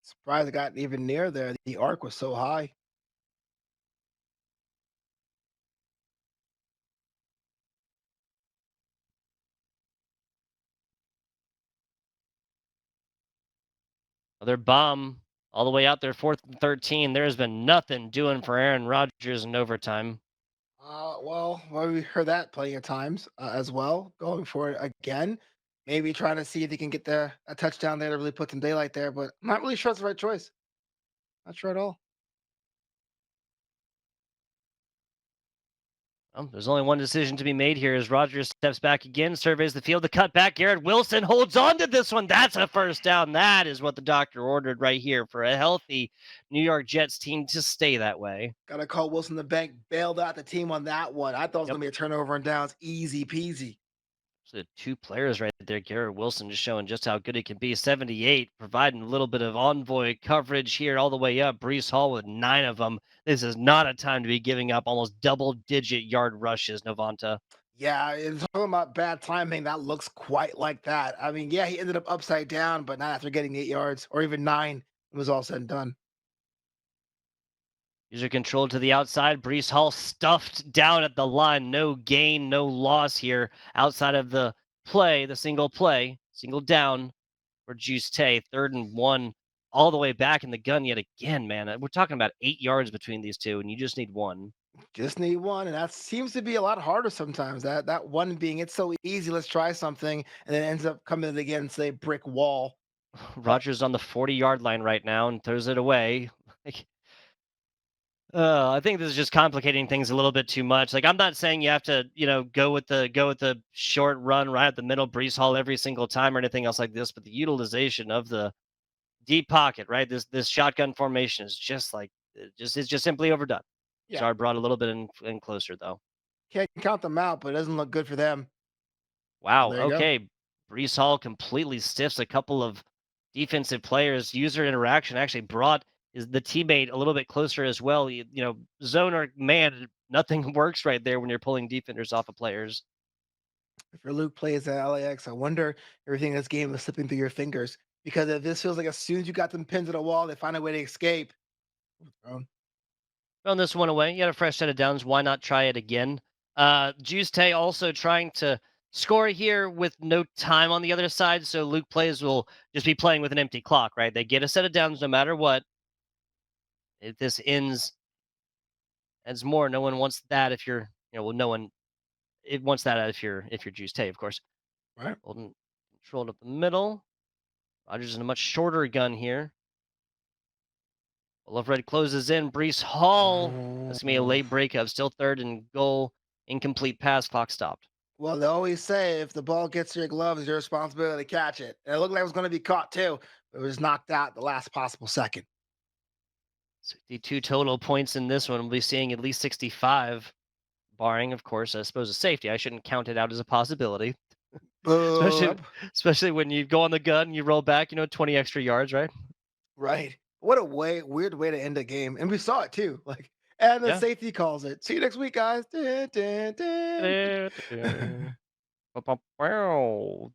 Surprised it got even near there. The arc was so high. Another bomb all the way out there, 4th and 13. There's been nothing doing for Aaron Rodgers in overtime. Well, we heard that plenty of times as well. Going for it again, maybe trying to see if he can get a touchdown there to really put some daylight there. But I'm not really sure it's the right choice. Not sure at all. There's only one decision to be made here as Rodgers steps back again, surveys the field, the cut back. Garrett Wilson holds on to this one. That's a first down. That is what the doctor ordered right here for a healthy New York Jets team to stay that way. Got to call Wilson the bank. Bailed out the team on that one. I thought it was Yep. going to be a turnover and downs. Easy peasy. So 2 players right there. Garrett Wilson just showing just how good he can be. 78, providing a little bit of envoy coverage here all the way up. Brees Hall with 9 of them. This is not a time to be giving up almost double-digit yard rushes, Novanta. Yeah, it's talking about bad timing. That looks quite like that. I mean, yeah, he ended up upside down, but not after getting 8 yards or even nine. It was all said and done. User control to the outside. Brees Hall stuffed down at the line. No gain, no loss here outside of the play, single down for Juice Tay. 3rd and 1, all the way back in the gun yet again, man. We're talking about 8 yards between these two, and you just need one. Just need one, and that seems to be a lot harder sometimes. That one being it's so easy. Let's try something, and then ends up coming against a brick wall. But Rogers on the 40-yard line right now and throws it away. Like, I think this is just complicating things a little bit too much. Like I'm not saying you have to, go with the short run right at the middle, Brees Hall every single time or anything else like this, but the utilization of the deep pocket, right? This shotgun formation is just like it's just simply overdone. yeah, Sorry, brought a little bit in closer though. can't count them out, but it doesn't look good for them. So Wow. there you go. Okay, Brees Hall completely stiffs a couple of defensive players. User interaction actually brought is the teammate a little bit closer as well. Zone or man, nothing works right there when you're pulling defenders off of players. If your Luke plays at LAX, I wonder everything in this game is slipping through your fingers because if this feels like as soon as you got them pinned to the wall, they find a way to escape. Overthrown. Thrown this one away. You had a fresh set of downs. Why not try it again? Juice Tay also trying to score here with no time on the other side. So Luke plays will just be playing with an empty clock, right? They get a set of downs no matter what. If this ends more, no one wants that if you're, no one it wants that if you're Juice Tay, of course. Right. Holding controlled up the middle. Rogers in a much shorter gun here. Love Red closes in. Brees Hall. That's gonna be a Oh. late breakup. Still 3rd and goal. Incomplete pass. Clock stopped. Well, they always say if the ball gets to your glove, it's your responsibility to catch it. And it looked like it was going to be caught too, but it was knocked out at the last possible second. 62 total points in this one. We'll be seeing at least 65, barring, of course, I suppose, a safety. I shouldn't count it out as a possibility, especially But especially when you go on the gun, you roll back, 20 extra yards, right? right. What a weird way to end a game. And we saw it too. Like, and the Yeah. safety calls it. See you next week, guys. Dun, dun, dun.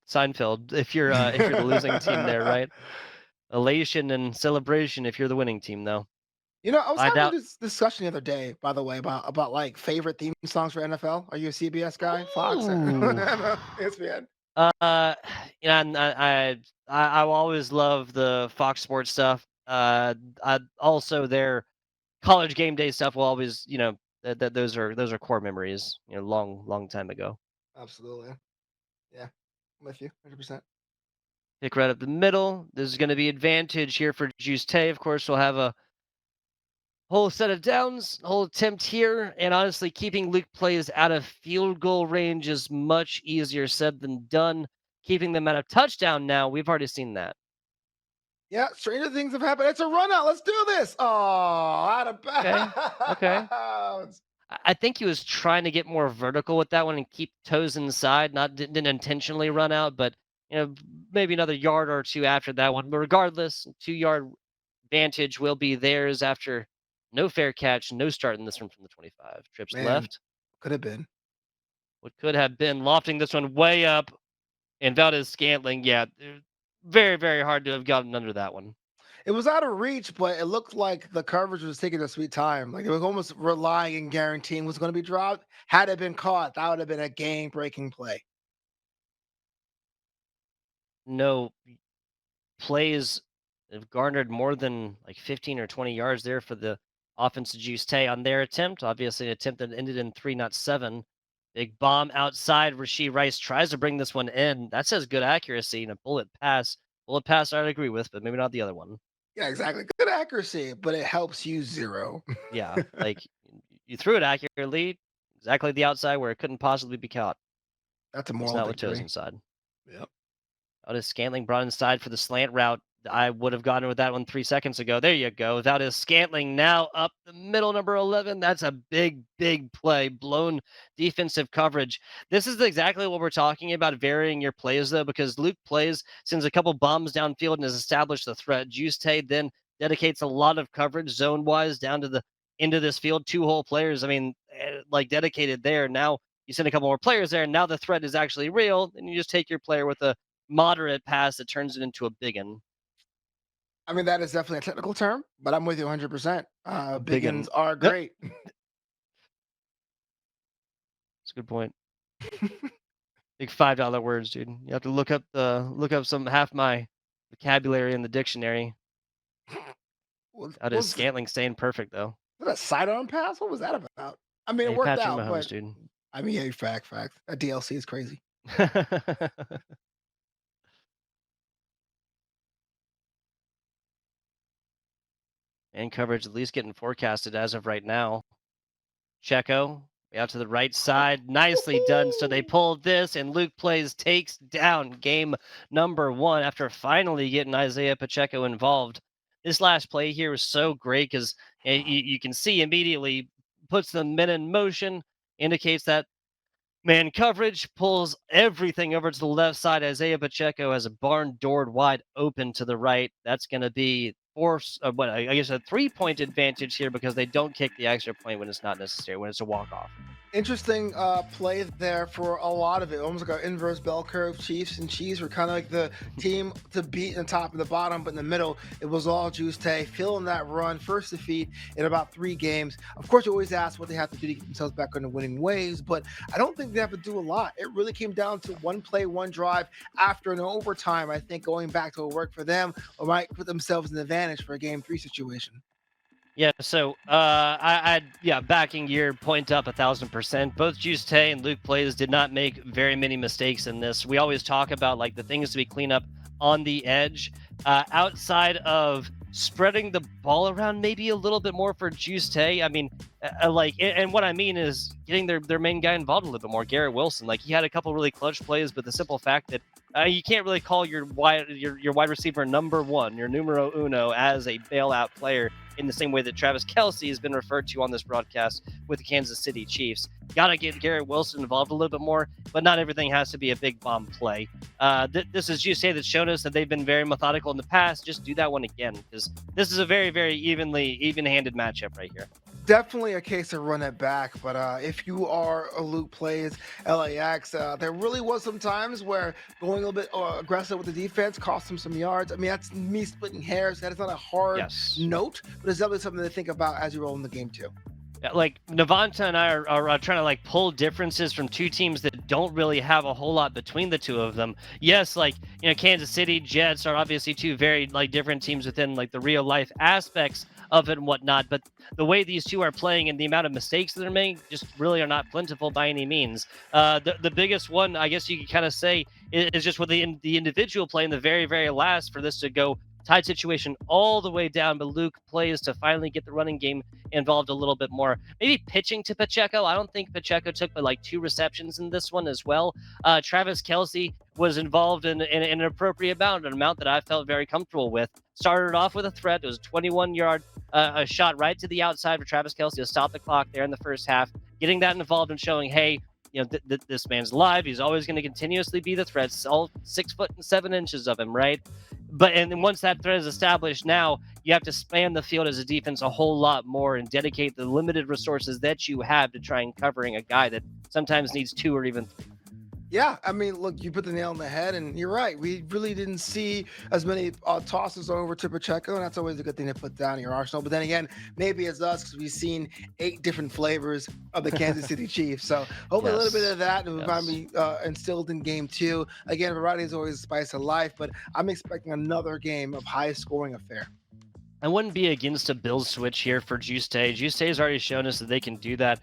Seinfeld, if you're the losing team there, right? Elation and celebration if you're the winning team, though. I was Find having out. this discussion the other day, by the way, about like favorite theme songs for NFL. Are you a CBS guy? Fox? Ooh. ESPN? And I will always love the Fox Sports stuff. I also their college game day stuff will always, that those are core memories, long time ago. Absolutely. Yeah. I'm with you 100%. Pick right up the middle. This is going to be advantage here for Juice Tay. Of course, we'll have a Whole set of downs, whole attempt here, and honestly, keeping Luke plays out of field goal range is much easier said than done. Keeping them out of touchdown now, we've already seen that. Yeah, stranger things have happened. It's a run out. Let's do this. Oh, out of Okay. Okay. bounds. I think he was trying to get more vertical with that one and keep toes inside, not didn't intentionally run out, but maybe another yard or two after that one. But regardless, 2 yard vantage will be theirs after no fair catch, no start in this one from the 25. Trips Man, left. could have been. What could have been lofting this one way up, and Valdez Scantling, yeah, very, very hard to have gotten under that one. It was out of reach, but it looked like the coverage was taking a sweet time. Like it was almost relying and guaranteeing was going to be dropped. Had it been caught, that would have been a game breaking play. No plays have garnered more than like 15 or 20 yards there for the offense of Juice Tay on their attempt. Obviously, an attempt that ended in 3, not 7. Big bomb outside. Rasheed Rice tries to bring this one in. That says good accuracy and a bullet pass. Bullet pass, I'd agree with, but maybe not the other one. Yeah, exactly. Good accuracy, but it helps you zero. Yeah, like you threw it accurately, exactly the outside where it couldn't possibly be caught. That's a Just moral not with toes victory. inside. Yep. Otis Scantling brought inside for the slant route. I would have gotten with that one 3 seconds ago. There you go. That is Scantling now up the middle, number 11. That's a big, big play. Blown defensive coverage. This is exactly what we're talking about, varying your plays, though, because Luke plays, sends a couple bombs downfield and has established the threat. Juice Tay then dedicates a lot of coverage zone wise down to the into this field. Two whole players, I mean, like dedicated there. Now you send a couple more players there, and now the threat is actually real. And you just take your player with a moderate pass that turns it into a big one. I mean, that is definitely a technical term, but I'm with you 100%. A big Biggins one. are Yep, great. that's a good point. Big $5 words, dude. You have to look up some half my vocabulary in the dictionary. That is Was Scantling staying perfect though. that a sidearm pass? What was that about? I mean, it Hey, worked Patrick out, Mahomes, but dude. I mean, yeah, fact. That DLC is crazy. And coverage at least getting forecasted as of right now. Checo out to the right side. Nicely done. So they Woohoo! pulled this, and Luke plays takes down game number 1 after finally getting Isaiah Pacheco involved. This last play here was so great because you can see immediately puts the men in motion, indicates that man coverage, pulls everything over to the left side. Isaiah Pacheco has a barn door wide open to the right. That's going to be what I guess a 3 point advantage here because they don't kick the extra point when it's not necessary, when it's a walk off. Interesting play there for a lot of it. Almost like an inverse bell curve. Chiefs and Chiefs were kind of like the team to beat in the top and the bottom, but in the middle, it was all Juice Tay filling that run, first defeat in about 3 games. Of course, you always ask what they have to do to get themselves back on the winning ways, but I don't think they have to do a lot. It really came down to one play, one drive after an overtime. I think going back to work for them or might put themselves in the advantage for a game 3 situation. Yeah, so yeah, backing your point up 1,000%. Both Juice Tay and Luke Plays did not make very many mistakes in this. We always talk about like the things to be cleaned up on the edge, outside of spreading the ball around maybe a little bit more for Juice Tay. I mean, and what I mean is getting their main guy involved a little bit more, Garrett Wilson. Like he had a couple really clutch plays, but the simple fact that you can't really call your wide receiver number 1, your numero uno, as a bailout player in the same way that Travis Kelce has been referred to on this broadcast with the Kansas City Chiefs. Got to get Garrett Wilson involved a little bit more, but not everything has to be a big bomb play. This is Juice that's shown us that they've been very methodical in the past. Just do that one again, because this is a very, very even-handed matchup right here. Definitely a case to run it back, but if you are a Luke Plays LAX, there really was some times where going a little bit aggressive with the defense cost them some yards. I mean, that's me splitting hairs. That is not a hard Yes. note, but it's definitely something to think about as you roll in the game too. Like Navanta and I are trying to like pull differences from two teams that don't really have a whole lot between the two of them. Yes, like Kansas City Jets are obviously two very like different teams within like the real life aspects of it and whatnot, but the way these two are playing and the amount of mistakes that they're making just really are not plentiful by any means. The biggest one, I guess you could kind of say, is just with the individual play in the very, very last for this to go tied situation all the way down, but Luke plays to finally get the running game involved a little bit more. Maybe pitching to Pacheco. I don't think Pacheco took but like 2 receptions in this one as well. Travis Kelsey was involved in an appropriate amount, an amount that I felt very comfortable with. Started off with a threat. It was a 21-yard a shot right to the outside for Travis Kelsey to stop the clock there in the first half. Getting that involved and showing, hey, this man's live. He's always going to continuously be the threat. All 6 foot and 7 inches of him, right? But and then once that threat is established, now you have to span the field as a defense a whole lot more and dedicate the limited resources that you have to try and covering a guy that sometimes needs 2 or even 3. Yeah, I mean, look, you put the nail on the head, and you're right. We really didn't see as many tosses over to Pacheco, and that's always a good thing to put down in your arsenal. But then again, maybe it's us because we've seen 8 different flavors of the Kansas City Chiefs. So hopefully a little bit Yes. of that will Yes. be instilled in game two. Again, variety is always the spice of life, but I'm expecting another game of high scoring affair. I wouldn't be against a build switch here for Juice Tay. Juice Tay has already shown us that they can do that.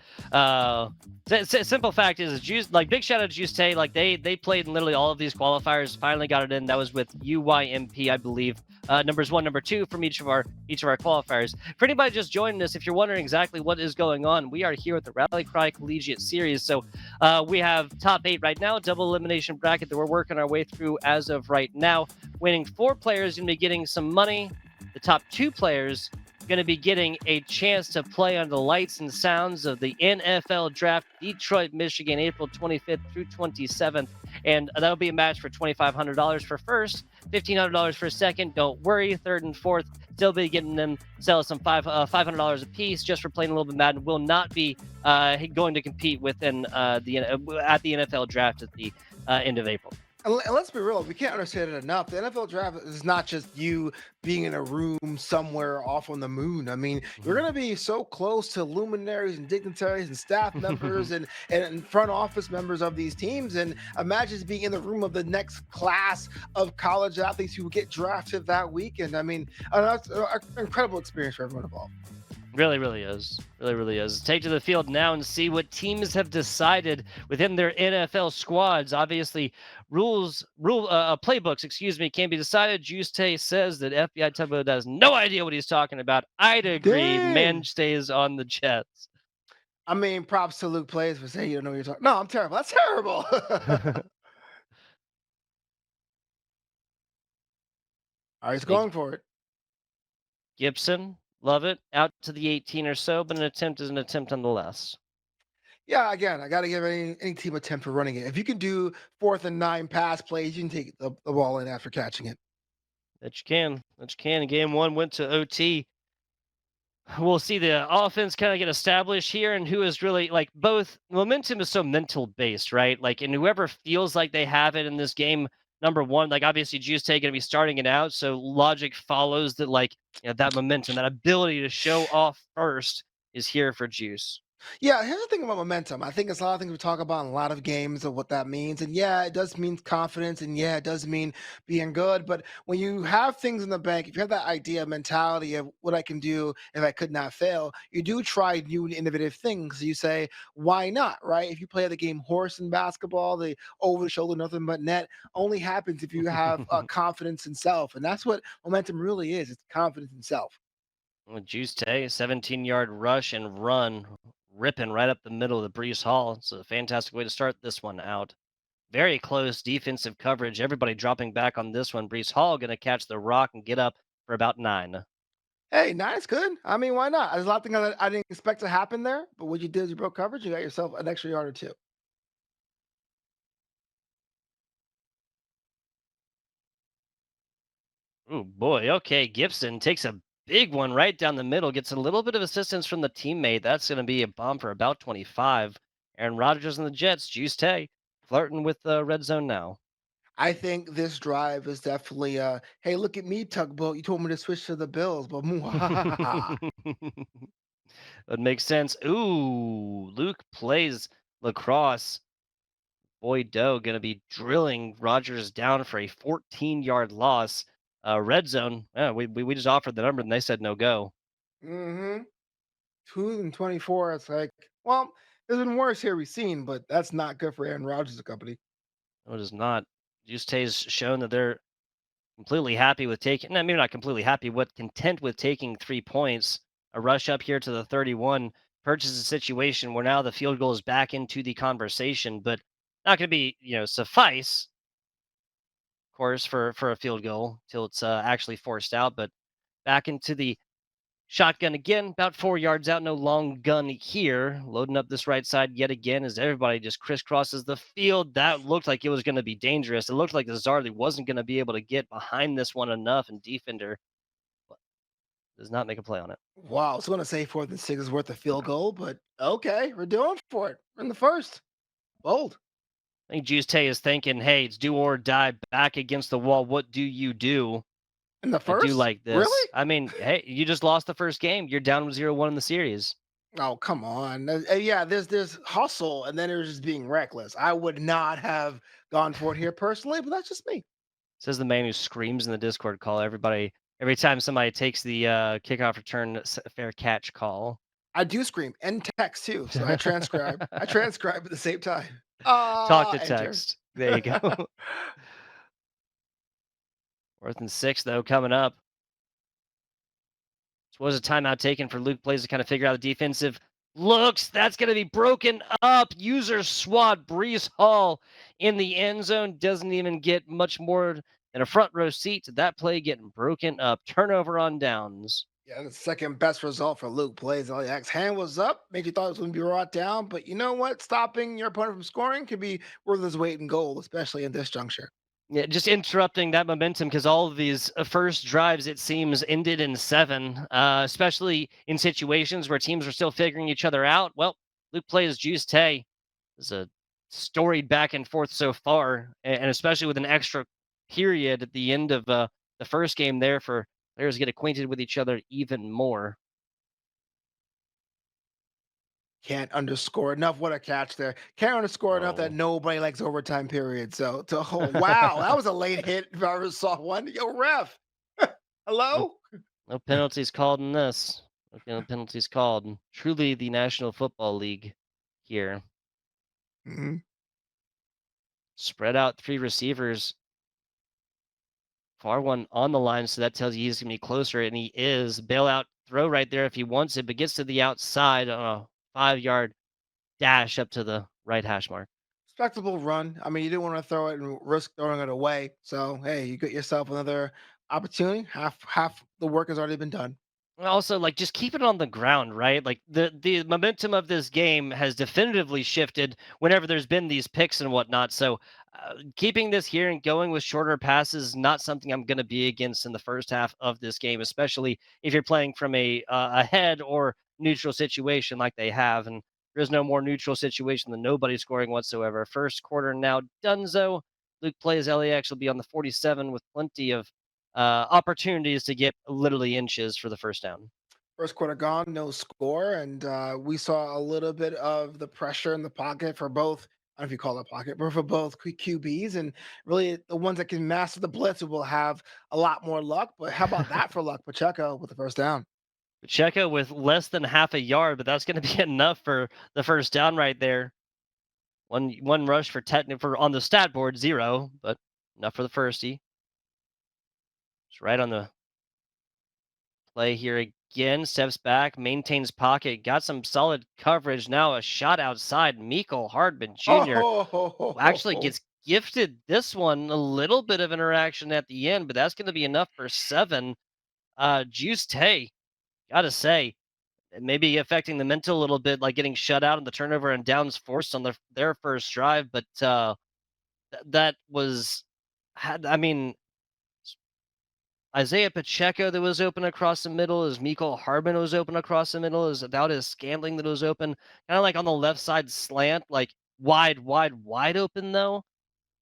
Simple fact is, Juice, like, big shout out to Juice Tay. Like, they played in literally all of these qualifiers. Finally got it in. That was with UYMP, I believe. Numbers 1, number 2 from each of our qualifiers. For anybody just joining us, if you're wondering exactly what is going on, we are here at the RallyCry Collegiate Series. So we have top 8 right now, double elimination bracket that we're working our way through as of right now. Winning 4 players going to be getting some money. The top 2 players going to be getting a chance to play under the lights and sounds of the NFL Draft, Detroit, Michigan, April 25th through 27th. And that'll be a match for $2,500 for first, $1,500 for second. Don't worry, third and fourth, still be getting them sell some $500 a piece just for playing a little bit Madden. Will not be going to compete within at the NFL Draft at the end of April. And let's be real, we can't understand it enough. The NFL draft is not just you being in a room somewhere off on the moon. I mean, you're going to be so close to luminaries and dignitaries and staff members and front office members of these teams. And imagine being in the room of the next class of college athletes who get drafted that weekend. I mean, that's an incredible experience for everyone involved. Really, really is. Really, really is. Take to the field now and see what teams have decided within their NFL squads. Obviously, playbooks, excuse me, can be decided. Juste says that FBI Tugboat has no idea what he's talking about. I'd agree. Man Dang. stays on the Jets. I mean, props to Luke Plays for saying you don't know what you're talking. No, I'm terrible. That's terrible. All right, he's Big going for it. Gibson, love it. Out to the 18 or so, but an attempt is an attempt nonetheless. Yeah, again, I got to give any team a 10 for running it. If you can do 4th and 9 pass plays, you can take the ball in after catching it. That you can. That you can. Game one went to OT. We'll see the offense kind of get established here and who is really like both momentum is so mental based, right? Like, and whoever feels like they have it in this game, number one, like obviously Juice Tay going to be starting it out. So logic follows that, like, that momentum, that ability to show off first is here for Juice. Yeah, here's the thing about momentum. I think it's a lot of things we talk about in a lot of games of what that means. And yeah, it does mean confidence. And yeah, it does mean being good. But when you have things in the bank, if you have that idea, mentality of what I can do if I could not fail, you do try new and innovative things. You say, why not? Right? If you play the game horse in basketball, the over the shoulder, nothing but net only happens if you have confidence in self. And that's what momentum really is. It's confidence in self. With Juice Tay, 17-yard rush and run, ripping right up the middle of the Brees Hall. It's a fantastic way to start this one out. Very close defensive coverage. Everybody dropping back on this one. Brees Hall going to catch the rock and get up for about 9. Hey, nice, good. I mean, why not? There's a lot of things that I didn't expect to happen there, but what you did is you broke coverage. You got yourself an extra yard or two. Oh boy. Okay. Gibson takes a big one right down the middle, gets a little bit of assistance from the teammate. That's going to be a bomb for about 25. Aaron Rodgers and the Jets, Juice Tay, flirting with the red zone now. I think this drive is definitely hey, look at me, tugboat. You told me to switch to the Bills, but That makes sense. Ooh, Luke plays lacrosse. Boy Doe going to be drilling Rogers down for a 14-yard loss. Red zone. Yeah, we just offered the number and they said no go. mm-hmm. 2 and 24. It's like, well, there's been worse here we've seen, but that's not good for Aaron Rodgers and company. No, it is not. Justay's shown that they're completely happy with taking, I mean, not completely happy, but content with taking 3 points. A rush up here to the 31 purchases a situation where now the field goal is back into the conversation, but not going to be, suffice, of course, for a field goal till it's actually forced out. But back into the shotgun again, about 4 yards out, no long gun here. Loading up this right side yet again as everybody just crisscrosses the field. That looked like it was going to be dangerous. It looked like the Zarly wasn't going to be able to get behind this one enough, and defender does not make a play on it. Wow, I was going to say 4th and 6 is worth a field goal, but okay, we're doing for it. We're in the first. Bold. I think Juice Tay is thinking, hey, it's do or die back against the wall. What do you do? In the I do first? like this. Really? I mean, hey, you just lost the first game. You're down 0-1 in the series. Oh, come on. Yeah, there's hustle, and then there's just being reckless. I would not have gone for it here personally, but that's just me. Says the man who screams in the Discord call. Everybody, every time somebody takes the kickoff return fair catch call. I do scream and text too, so I transcribe. I transcribe at the same time. Talk to Enter. text. There you go. 4th and 6, though, coming up. So was a timeout taken for Luke Plays to kind of figure out the defensive looks. That's going to be broken up. User swat. Brees Hall in the end zone. Doesn't even get much more than a front row seat to that play getting broken up. Turnover on downs. Yeah, the second best result for Luke plays. LAX hand was up, made you thought it was going to be brought down, but you know what? Stopping your opponent from scoring can be worth its weight in gold, especially in this juncture. Yeah, just interrupting that momentum because all of these first drives, it seems, ended in 7, especially in situations where teams are still figuring each other out. Well, Luke Plays Juice Tay is a storied back and forth so far, and especially with an extra period at the end of the first game there for players to get acquainted with each other even more. Can't underscore enough. What a catch there. Can't underscore enough that Oh. nobody likes overtime period. So, oh, wow, that was a late hit if I ever saw one. Yo, ref. No, Hello? no penalties called in this. No penalties called. Truly the National Football League here. Mhm. Spread out 3 receivers. Far one on the line, so that tells you he's going to be closer, and he is. Bailout throw right there if he wants it, but gets to the outside on a 5-yard dash up to the right hash mark. Respectable run. I mean, you didn't want to throw it and risk throwing it away. So, hey, you got yourself another opportunity. Half the work has already been done. Also, like, just keep it on the ground, right? Like the momentum of this game has definitively shifted whenever there's been these picks and whatnot. So, keeping this here and going with shorter passes is not something I'm going to be against in the first half of this game, especially if you're playing from a head or neutral situation like they have. And there's no more neutral situation than nobody scoring whatsoever. First quarter now, Dunzo. Luke plays LAX will be on the 47 with plenty of opportunities to get literally inches for the first down. First quarter gone, no score, and we saw a little bit of the pressure in the pocket for both. I don't know if you call it pocket, but for both QBs, and really the ones that can master the blitz will have a lot more luck. But how about that for luck? Pacheco with the first down. Pacheco with less than half a yard, but that's going to be enough for the first down right there. One rush for technical on the stat board 0, but enough for the firstie. It's right on the play here again. Steps back, maintains pocket, got some solid coverage. Now a shot outside. Miko Hardman Jr. actually Oh, gets gifted this one. A little bit of interaction at the end, but that's going to be enough for 7. Juice Tay, gotta say, maybe affecting the mental a little bit, like getting shut out and the turnover and downs forced on their first drive. But that was, I mean, Isaiah Pacheco that was open across the middle, is Miko Harbin was open across the middle, is about his Scantling that was open, kind of like on the left side slant, like wide open though.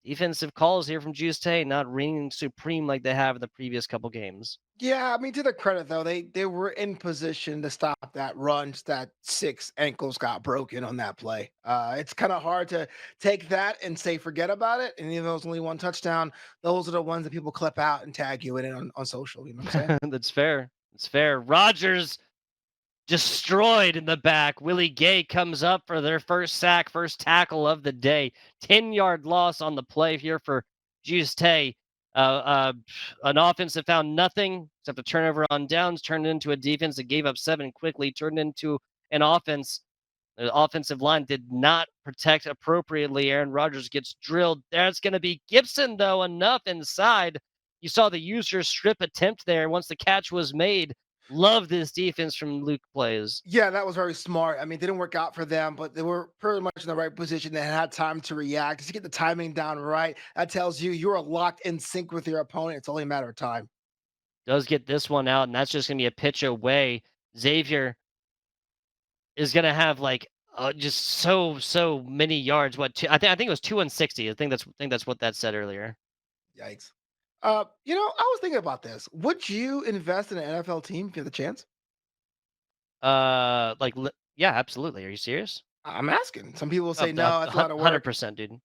Defensive calls here from Juice Tay, not reigning supreme like they have in the previous couple games. yeah. I mean, to their credit though, they were in position to stop that run. Just that 6 ankles got broken on that play. It's kind of hard to take that and say forget about it. And even though it's only one touchdown, those are the ones that people clip out and tag you in it on social. You know what I'm saying? That's fair. That's fair. Rogers destroyed in the back. Willie Gay comes up for their first sack, first tackle of the day. 10-yard loss on the play here for Juice Tay. An offense that found nothing except a turnover on downs, turned into a defense that gave up 7 quickly, turned into an offense. The offensive line did not protect appropriately. Aaron Rodgers gets drilled. There's going to be Gibson, though, enough inside. You saw the user strip attempt there once the catch was made. Love this defense from Luke plays. Yeah, that was very smart. I mean, it didn't work out for them, but they were pretty much in the right position. They had time to react. Just to get the timing down right, that tells you you're locked in sync with your opponent. It's only a matter of time. Does get this one out, and that's just going to be a pitch away. Xavier is going to have like just so many yards. What I think it was 260. I think that's what that said earlier. Yikes. I was thinking about this. Would you invest in an NFL team if you had the chance? Yeah, absolutely. Are you serious? I'm asking. Some people will Oh, say no, that's a lot of work. 100%, dude.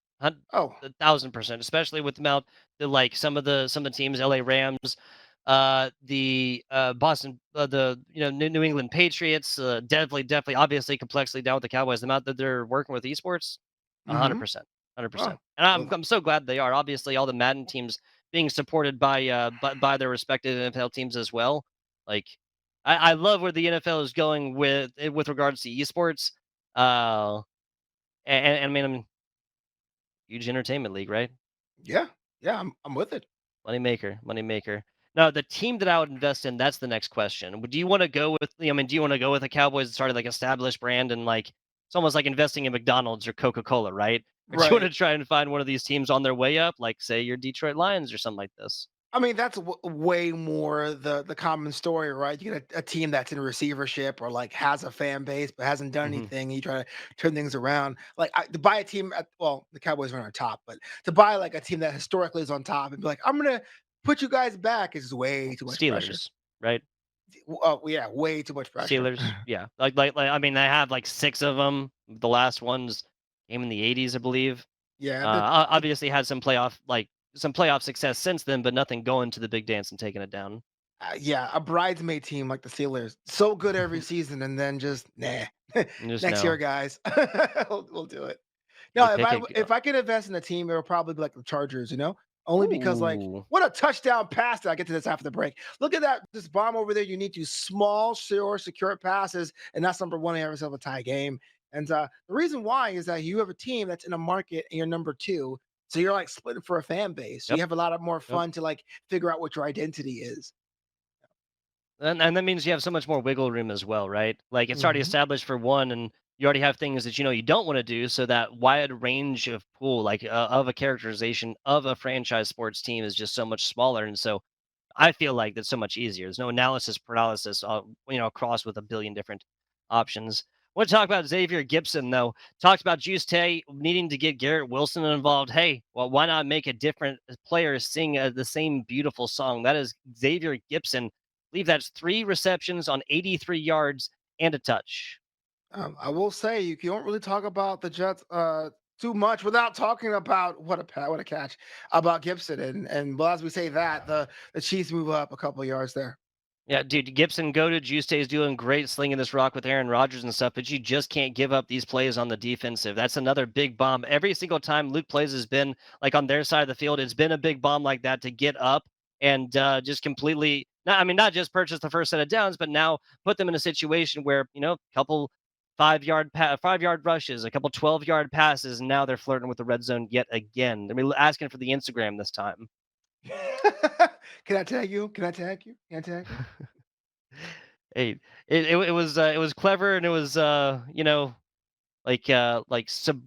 Oh, 1,000%, especially with the amount the like some of the teams, LA Rams, the Boston, the New England Patriots, definitely, obviously, complexly down with the Cowboys. The amount that they're working with esports, mm-hmm. 100%, 100%. Oh, And well, I'm so glad they are. Obviously, all the Madden teams being supported by their respective NFL teams as well. Like, I love where the NFL is going with regards to esports. Uh, and I mean, huge entertainment league, right? yeah, yeah, I'm with it. Money maker, money maker. Now, the team that I would invest in, that's the next question. Do you want to go with, I mean, do you want to go with the Cowboys that started like established brand and like it's almost like investing in McDonald's or Coca-Cola, right? Or do you want Right. to try and find one of these teams on their way up, like say your Detroit Lions or something like this? I mean, that's way more the common story, right? You get a team that's in receivership or like has a fan base but hasn't done Hmm. anything. And you try to turn things around. Like to buy a team, well, the Cowboys are on top, but to buy like a team that historically is on top and be like, I'm gonna put you guys back is way too much pressure. Steelers, right? Yeah, way too much pressure. Steelers, yeah. Like I mean, they have like 6 of them. The last ones came in the 80s, I believe. Yeah, the, the Obviously had some playoff success since then, but nothing going to the big dance and taking it down. yeah, a bridesmaid team like the Steelers, so good every season, and then just nah. Just Next year, no. guys, we'll do it. They No, pick a if I could invest in a team, it would probably be like the Chargers, only because like ooh. what a touchdown pass! That I get to this after the break. Look at that, this bomb over there. You need to small, sure, secure passes, and that's number one in every single tie game. And the reason why is that you have a team that's in a market and you're number two, so you're like splitting for a fan base. So you Yep, have a lot of more yep. fun to like figure out what your identity is. And that means you have so much more wiggle room as well, right? Like it's already Mhm. established for one, and you already have things that you don't want to do. So that wide range of pool, like of a characterization of a franchise sports team, is just so much smaller. And so I feel like that's so much easier. There's no analysis paralysis, across with a billion different options. I want to talk about Xavier Gibson, though. Talked about Juice Tay needing to get Garrett Wilson involved. Hey, well, why not make a different player sing the same beautiful song? That is Xavier Gibson. I believe that's 3 receptions on 83 yards and a touch. I will say you don't really talk about the Jets too much without talking about what a catch about Gibson and well as we say that the Chiefs move up a couple yards there. Yeah, dude, Gibson goated. Juice's doing great slinging this rock with Aaron Rodgers and stuff, but you just can't give up these plays on the defensive. That's another big bomb. Every single time Luke plays has been like on their side of the field, it's been a big bomb like that to get up and just completely. Not, I mean, not just purchase the first set of downs, but now put them in a situation where a couple 5-yard rushes, a couple 12-yard passes, and now they're flirting with the red zone yet again. I mean, asking for the Instagram this time. Can I tag you? Can I tag you? Can I tag you? Hey, it was clever and it was like sub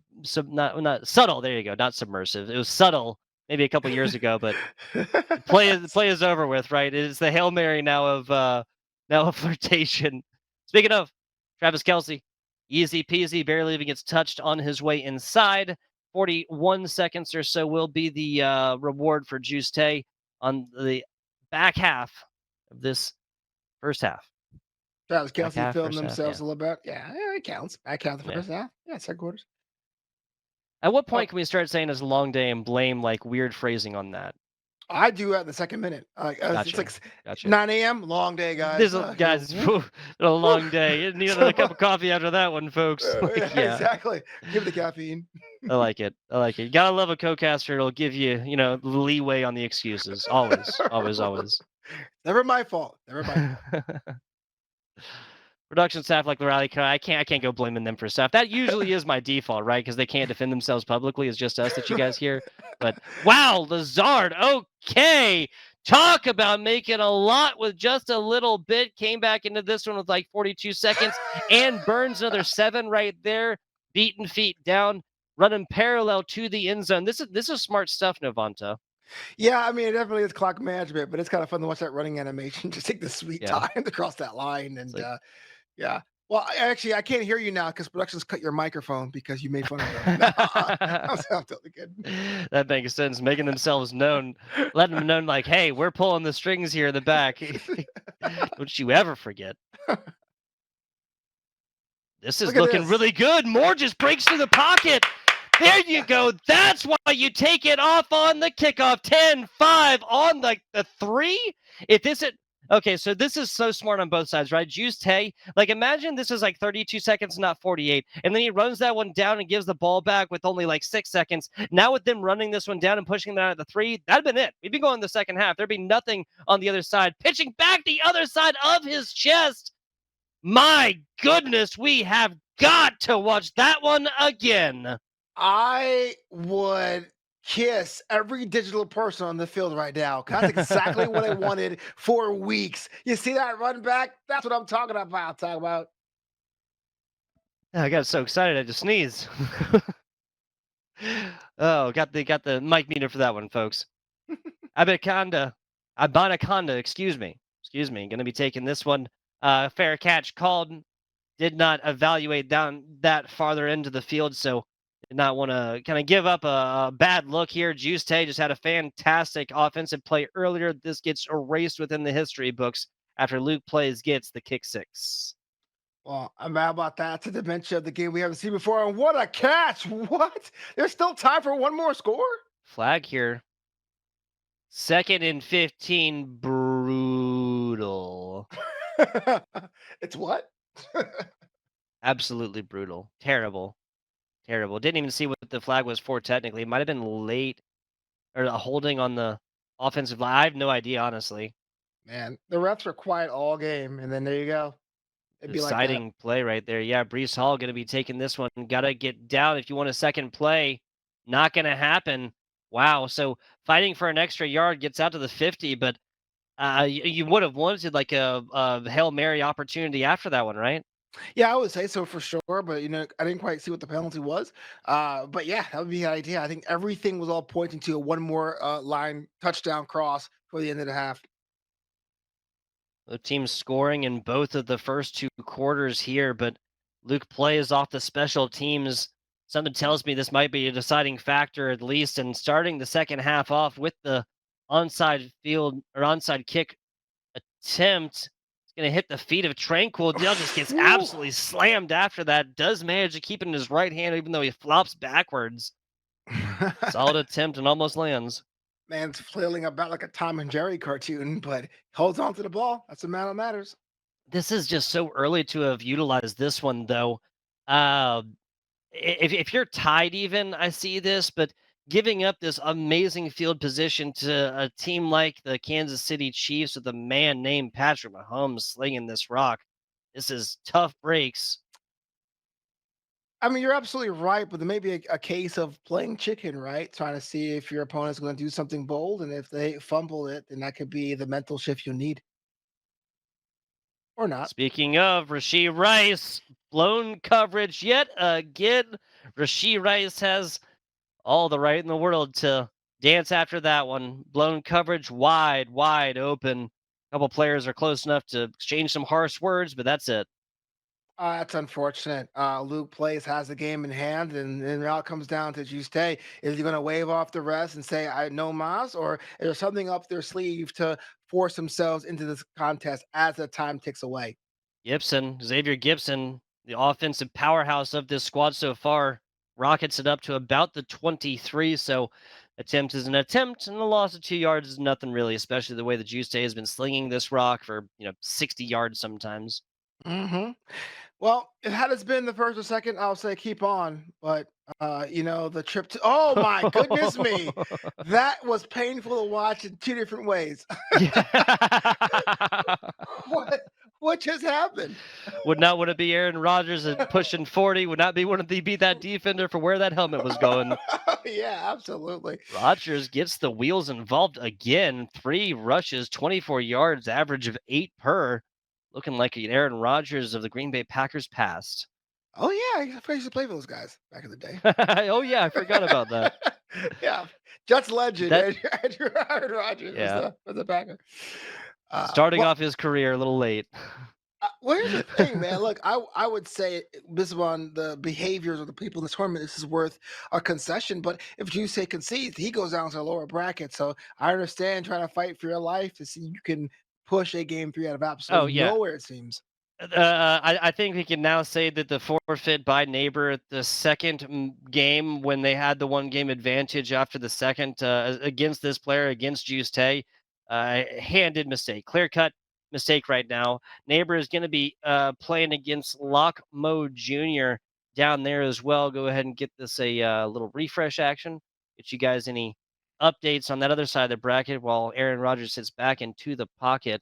not subtle. There you go, not submersive. It was subtle maybe a couple years ago, but the play is over with, right? It's the Hail Mary now of flirtation. Speaking of Travis Kelsey, easy peasy, barely even gets touched on his way inside. 41 seconds or so will be the reward for Juice Tay on the back half of this first half. Travis Back Kelsey half, filmed first half, themselves yeah, a little bit. Yeah, yeah, it counts. I count the yeah. first half. Yeah, second quarters. At what Uh, point can we start saying it's a long day and blame like weird phrasing on that? I do at the second minute. It's like Gotcha. Gotcha. 9 a.m. Long day, guys. This a You know, guys, woo, a woo. long day. You need another So, cup of coffee after that one, folks. Like, yeah, yeah, exactly. Give it the caffeine. I like it. I like it. You gotta love a co-caster. It'll give you, leeway on the excuses. Always, always, always. Never my fault. Never my fault. Production staff like the RallyCry, I can't go blaming them for stuff. That usually is my default, right? Because they can't defend themselves publicly. It's just us that you guys hear. But wow, Lazard. Okay. Talk about making a lot with just a little bit. Came back into this one with like 42 seconds and burns another 7 right there. Beaten feet down, running parallel to the end zone. This is smart stuff, Novanta. Yeah, I mean, it definitely is clock management, but it's kind of fun to watch that running animation. Just take the sweet Yeah. time to cross that line, It's and like yeah. Well, actually, I can't hear you now because production's cut your microphone because you made fun of them. No, I'm totally good. that makes sense. Making themselves known, letting them know, like, hey, we're pulling the strings here in the back. Don't you ever forget. This is Look at looking this. really good. Moore just breaks through the pocket. There you go. That's why you take it off on the kickoff. 10-5 on the 3. If this is okay, so this is so smart on both sides, right? Juice Tay, like imagine this is like 32 seconds, not 48. And then he runs that one down and gives the ball back with only like 6 seconds. Now with them running this one down and pushing that at the 3, that'd been it. We'd be going the second half. There'd be nothing on the other side. Pitching back the other side of his chest. My goodness, we have got to watch that one again. I would kiss every digital person on the field right now. 'Cause that's exactly what I wanted for weeks. You see that run back? That's what I'm talking about. Talk about. I got so excited I just sneezed. Oh, got the mic meter for that one, folks. Abaconda, Abanaconda, excuse me, going to be taking this one. Fair catch called. Did not evaluate down that farther into the field, so did not want to kind of give up a bad look here. Juice Tay just had a fantastic offensive play earlier. This gets erased within the history books after Luke Plays gets the kick 6. Well, I'm mad about that. It's a dementia of the game we haven't seen before. And what a catch! What? There's still time for one more score? Flag here. 2nd and 15, brutal. It's what? Absolutely brutal. Terrible. Terrible. Didn't even see what the flag was for technically. It might have been late or a holding on the offensive line. I have no idea, honestly. Man, the refs were quiet all game, and then there you go. It'd be like that. Deciding play right there. Yeah, Brees Hall going to be taking this one. Got to get down if you want a second play. Not going to happen. Wow. So fighting for an extra yard gets out to the 50, but you would have wanted like a Hail Mary opportunity after that one, right? Yeah, I would say so for sure, but I didn't quite see what the penalty was. But yeah, that would be the idea. I think everything was all pointing to a one more line touchdown cross for the end of the half. The team's scoring in both of the first 2 quarters here, but Luke plays off the special teams. Something tells me this might be a deciding factor at least. And starting the second half off with the onside field or onside kick attempt, it's going to hit the feet of Tranquil. Dale just gets Whew. absolutely slammed after that. Does manage to keep it in his right hand, even though he flops backwards. Solid attempt and almost lands. Man's flailing about like a Tom and Jerry cartoon, but holds on to the ball. That's the man that matters. This is just so early to have utilized this one, though. Uh, if you're tied even, I see this, but giving up this amazing field position to a team like the Kansas City Chiefs with a man named Patrick Mahomes slinging this rock, this is tough breaks. I mean, you're absolutely right, but there may be a case of playing chicken, right? Trying to see if your opponent's going to do something bold, and if they fumble it, then that could be the mental shift you need, or not. Speaking of Rasheed Rice, blown coverage yet again. Rasheed Rice has all the right in the world to dance after that one. Blown coverage wide, wide open. A couple players are close enough to exchange some harsh words, but that's it. That's unfortunate. Luke plays has the game in hand, and now it comes down to Juste. Is he going to wave off the rest and say "I know Mas," or is there something up their sleeve to force themselves into this contest as the time ticks away? Xavier Gibson, the offensive powerhouse of this squad so far, rockets it up to about the 23. So attempt is an attempt, and a loss of 2 yards is nothing really, especially the way the Juice Day has been slinging this rock for 60 yards sometimes. Hmm. Well, if had it's been the first or second, I'll say keep on. But the trip to oh my goodness me, that was painful to watch in two different ways. Yeah. what what just happened? Would not want to be Aaron Rodgers at pushing 40. Would not be want to be that defender for where that helmet was going. Yeah, absolutely. Rodgers gets the wheels involved again. 3 rushes, 24 yards, average of 8 per. Looking like an Aaron Rodgers of the Green Bay Packers past. Oh yeah, I used to play for those guys back in the day. Oh yeah, I forgot about that. Yeah, Jets legend That Andrew Aaron Rodgers was yeah, the backer. starting Well, off his career a little late. well, here's the thing, man. Look, I would say this on the behaviors of the people in the tournament, this is worth a concession. But if you say concedes, he goes down to a lower bracket. So I understand trying to fight for your life to see you can push a game three out of Oh absolutely yeah, nowhere. It seems. I think we can now say that the forfeit by Neighbor at the second game when they had the 1 game advantage after the second against this player against Juice Tay, handed mistake, clear cut mistake right now. Neighbor is going to be playing against Lock Mo Jr. down there as well. Go ahead and get this a little refresh action. Get you guys any updates on that other side of the bracket while Aaron Rodgers sits back into the pocket.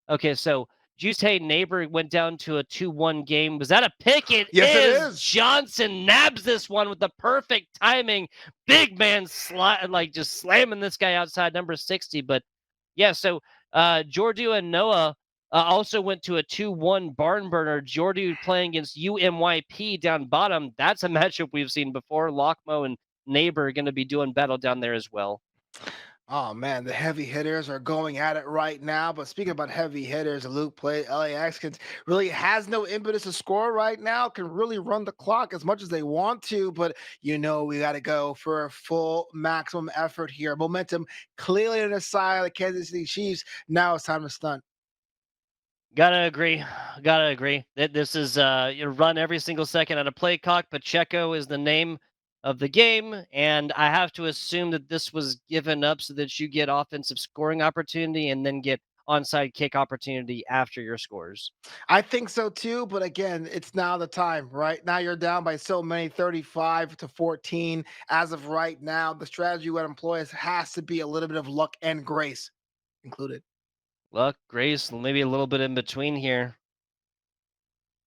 Okay, so Juice Hay Neighbor went down to a 2-1 game. Was that a pick? It Yes, it is. is. Johnson nabs this one with the perfect timing. Big man like just slamming this guy outside number 60. But yeah, so Jordu and Noah also went to a 2-1 barn burner. Jordu playing against UMYP down bottom. That's a matchup we've seen before. Lockmo and Neighbor are going to be doing battle down there as well. Oh man, the heavy hitters are going at it right now. But speaking about heavy hitters, Luke play LAX can really has no impetus to score right now. Can really run the clock as much as they want to, but we got to go for a full maximum effort here. Momentum clearly on the side of the Kansas City Chiefs. Now it's time to stunt. Gotta agree. Gotta agree that this is you run every single second at a play clock. Pacheco is the name of the game, and I have to assume that this was given up so that you get offensive scoring opportunity and then get onside kick opportunity after your scores. I think so too, but again, it's now the time, right? Now you're down by so many, 35 to 14. As of right now, the strategy you would employ has to be a little bit of luck and grace included. Luck, grace, maybe a little bit in between here.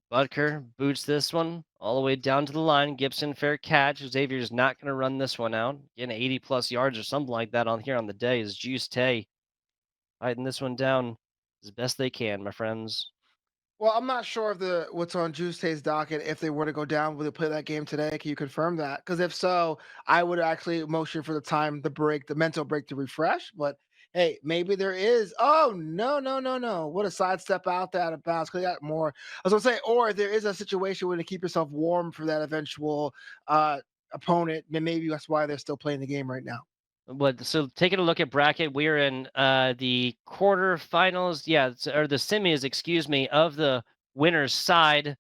Butker boots this one all the way down to the line. Gibson fair catch. Xavier's not going to run this one out. Getting 80 plus yards or something like that on here on the day is Juice Tay fighting this one down as best they can, my friends. Well, I'm not sure if the what's on Tuesday's docket. If they were to go down, would they play that game today? Can you confirm that? Because if so, I would actually motion for the time, the break, the mental break to refresh. But hey, maybe there is. Oh no, no, no, no! What a sidestep out there out of bounds. Because got more. I was gonna say, or if there is a situation where to keep yourself warm for that eventual opponent, then maybe that's why they're still playing the game right now. But so taking a look at bracket, we're in the quarterfinals, yeah, or the semis, excuse me, of the winner's side.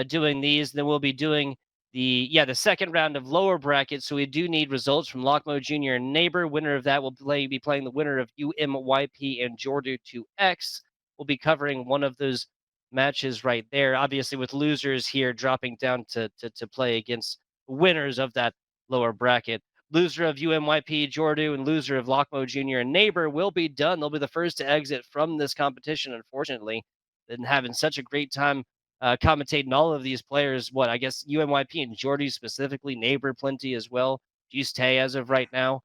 Doing these, then we'll be doing the second round of lower brackets. So we do need results from Lockmo Jr. and Neighbor. Winner of that will be playing the winner of UMYP and Jordu 2X. We'll be covering one of those matches right there. Obviously, with losers here dropping down to play against winners of that lower bracket. Loser of UMYP, Jordu, and loser of Lockmo Jr. and Neighbor will be done. They'll be the first to exit from this competition, unfortunately. And having such a great time commentating all of these players. What I guess UMYP and Jordy specifically, Neighbor plenty as well. Juice Tay as of right now.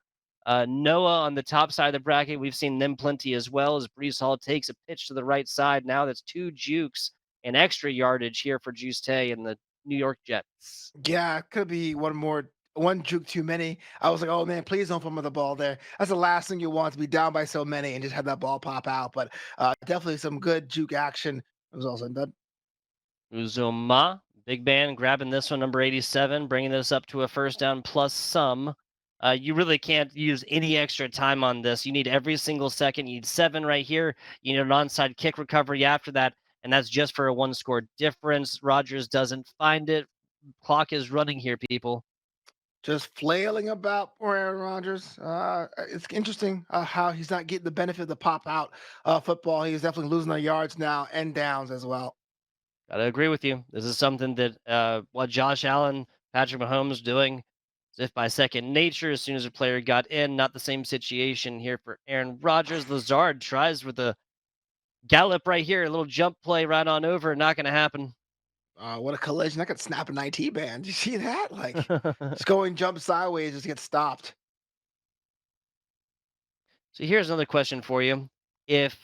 Noah on the top side of the bracket, we've seen them plenty as well as Brees Hall takes a pitch to the right side. Now that's 2 jukes and extra yardage here for Juice Tay and the New York Jets. Yeah, it could be one juke too many. I was like, oh man, please don't fumble the ball there. That's the last thing you want to be down by so many and just have that ball pop out. But definitely some good juke action. It was also done. Uzoma, big man, grabbing this one, number 87, bringing this up to a first down plus some. You really can't use any extra time on this. You need every single second. You need 7 right here. You need an onside kick recovery after that, and that's just for a 1 score difference. Rogers doesn't find it. Clock is running here, people. Just flailing about for Aaron Rodgers. It's interesting how he's not getting the benefit of the pop out football. He's definitely losing the yards now and downs as well. Gotta agree with you. This is something that what Josh Allen, Patrick Mahomes doing, as if by second nature, as soon as a player got in. Not the same situation here for Aaron Rodgers. Lazard tries with a gallop right here, a little jump play right on over. Not going to happen. What a collision. That could snap an IT band. Did you see that? Like, just going jump sideways, just get stopped. So here's another question for you. If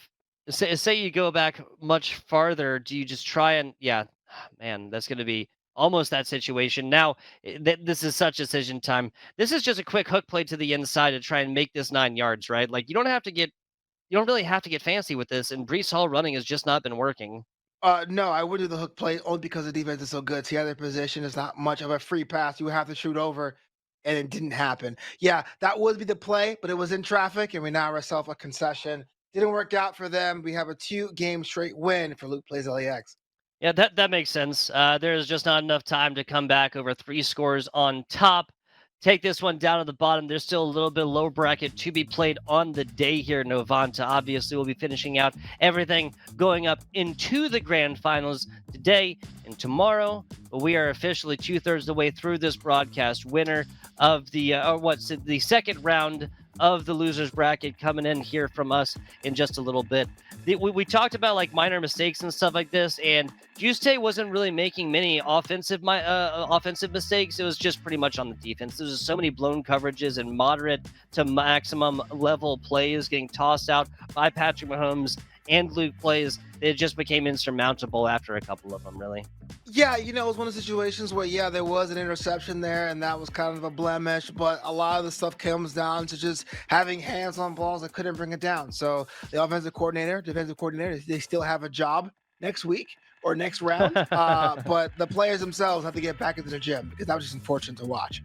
say you go back much farther, do you just try and yeah, man, that's going to be almost that situation. Now, this is such decision time. This is just a quick hook play to the inside to try and make this 9 yards, right? Like you don't really have to get fancy with this. And Brees Hall running has just not been working. No, I would do the hook play only because the defense is so good. See, other position is not much of a free pass. You have to shoot over, and it didn't happen. Yeah, that would be the play, but it was in traffic, and we now ourselves a concession. Didn't work out for them. We have a 2 game straight win for Luke Plays LAX. Yeah, that makes sense. There's just not enough time to come back over 3 scores on top. Take this one down to the bottom. There's still a little bit low bracket to be played on the day here. Novanta obviously will be finishing out everything going up into the grand finals today and tomorrow. But we are officially 2/3 of the way through this broadcast. Winner of the second round of the losers bracket coming in here from us in just a little bit. We talked about like minor mistakes and stuff like this, and Juste wasn't really making many offensive mistakes. It was just pretty much on the defense. There's so many blown coverages and moderate to maximum level plays getting tossed out by Patrick Mahomes and Luke plays. It just became insurmountable after a couple of them, really. Yeah, it was one of the situations where, yeah, there was an interception there, and that was kind of a blemish, but a lot of the stuff comes down to just having hands on balls that couldn't bring it down. So the offensive coordinator, defensive coordinator, they still have a job next week or next round, but the players themselves have to get back into the gym because that was just unfortunate to watch.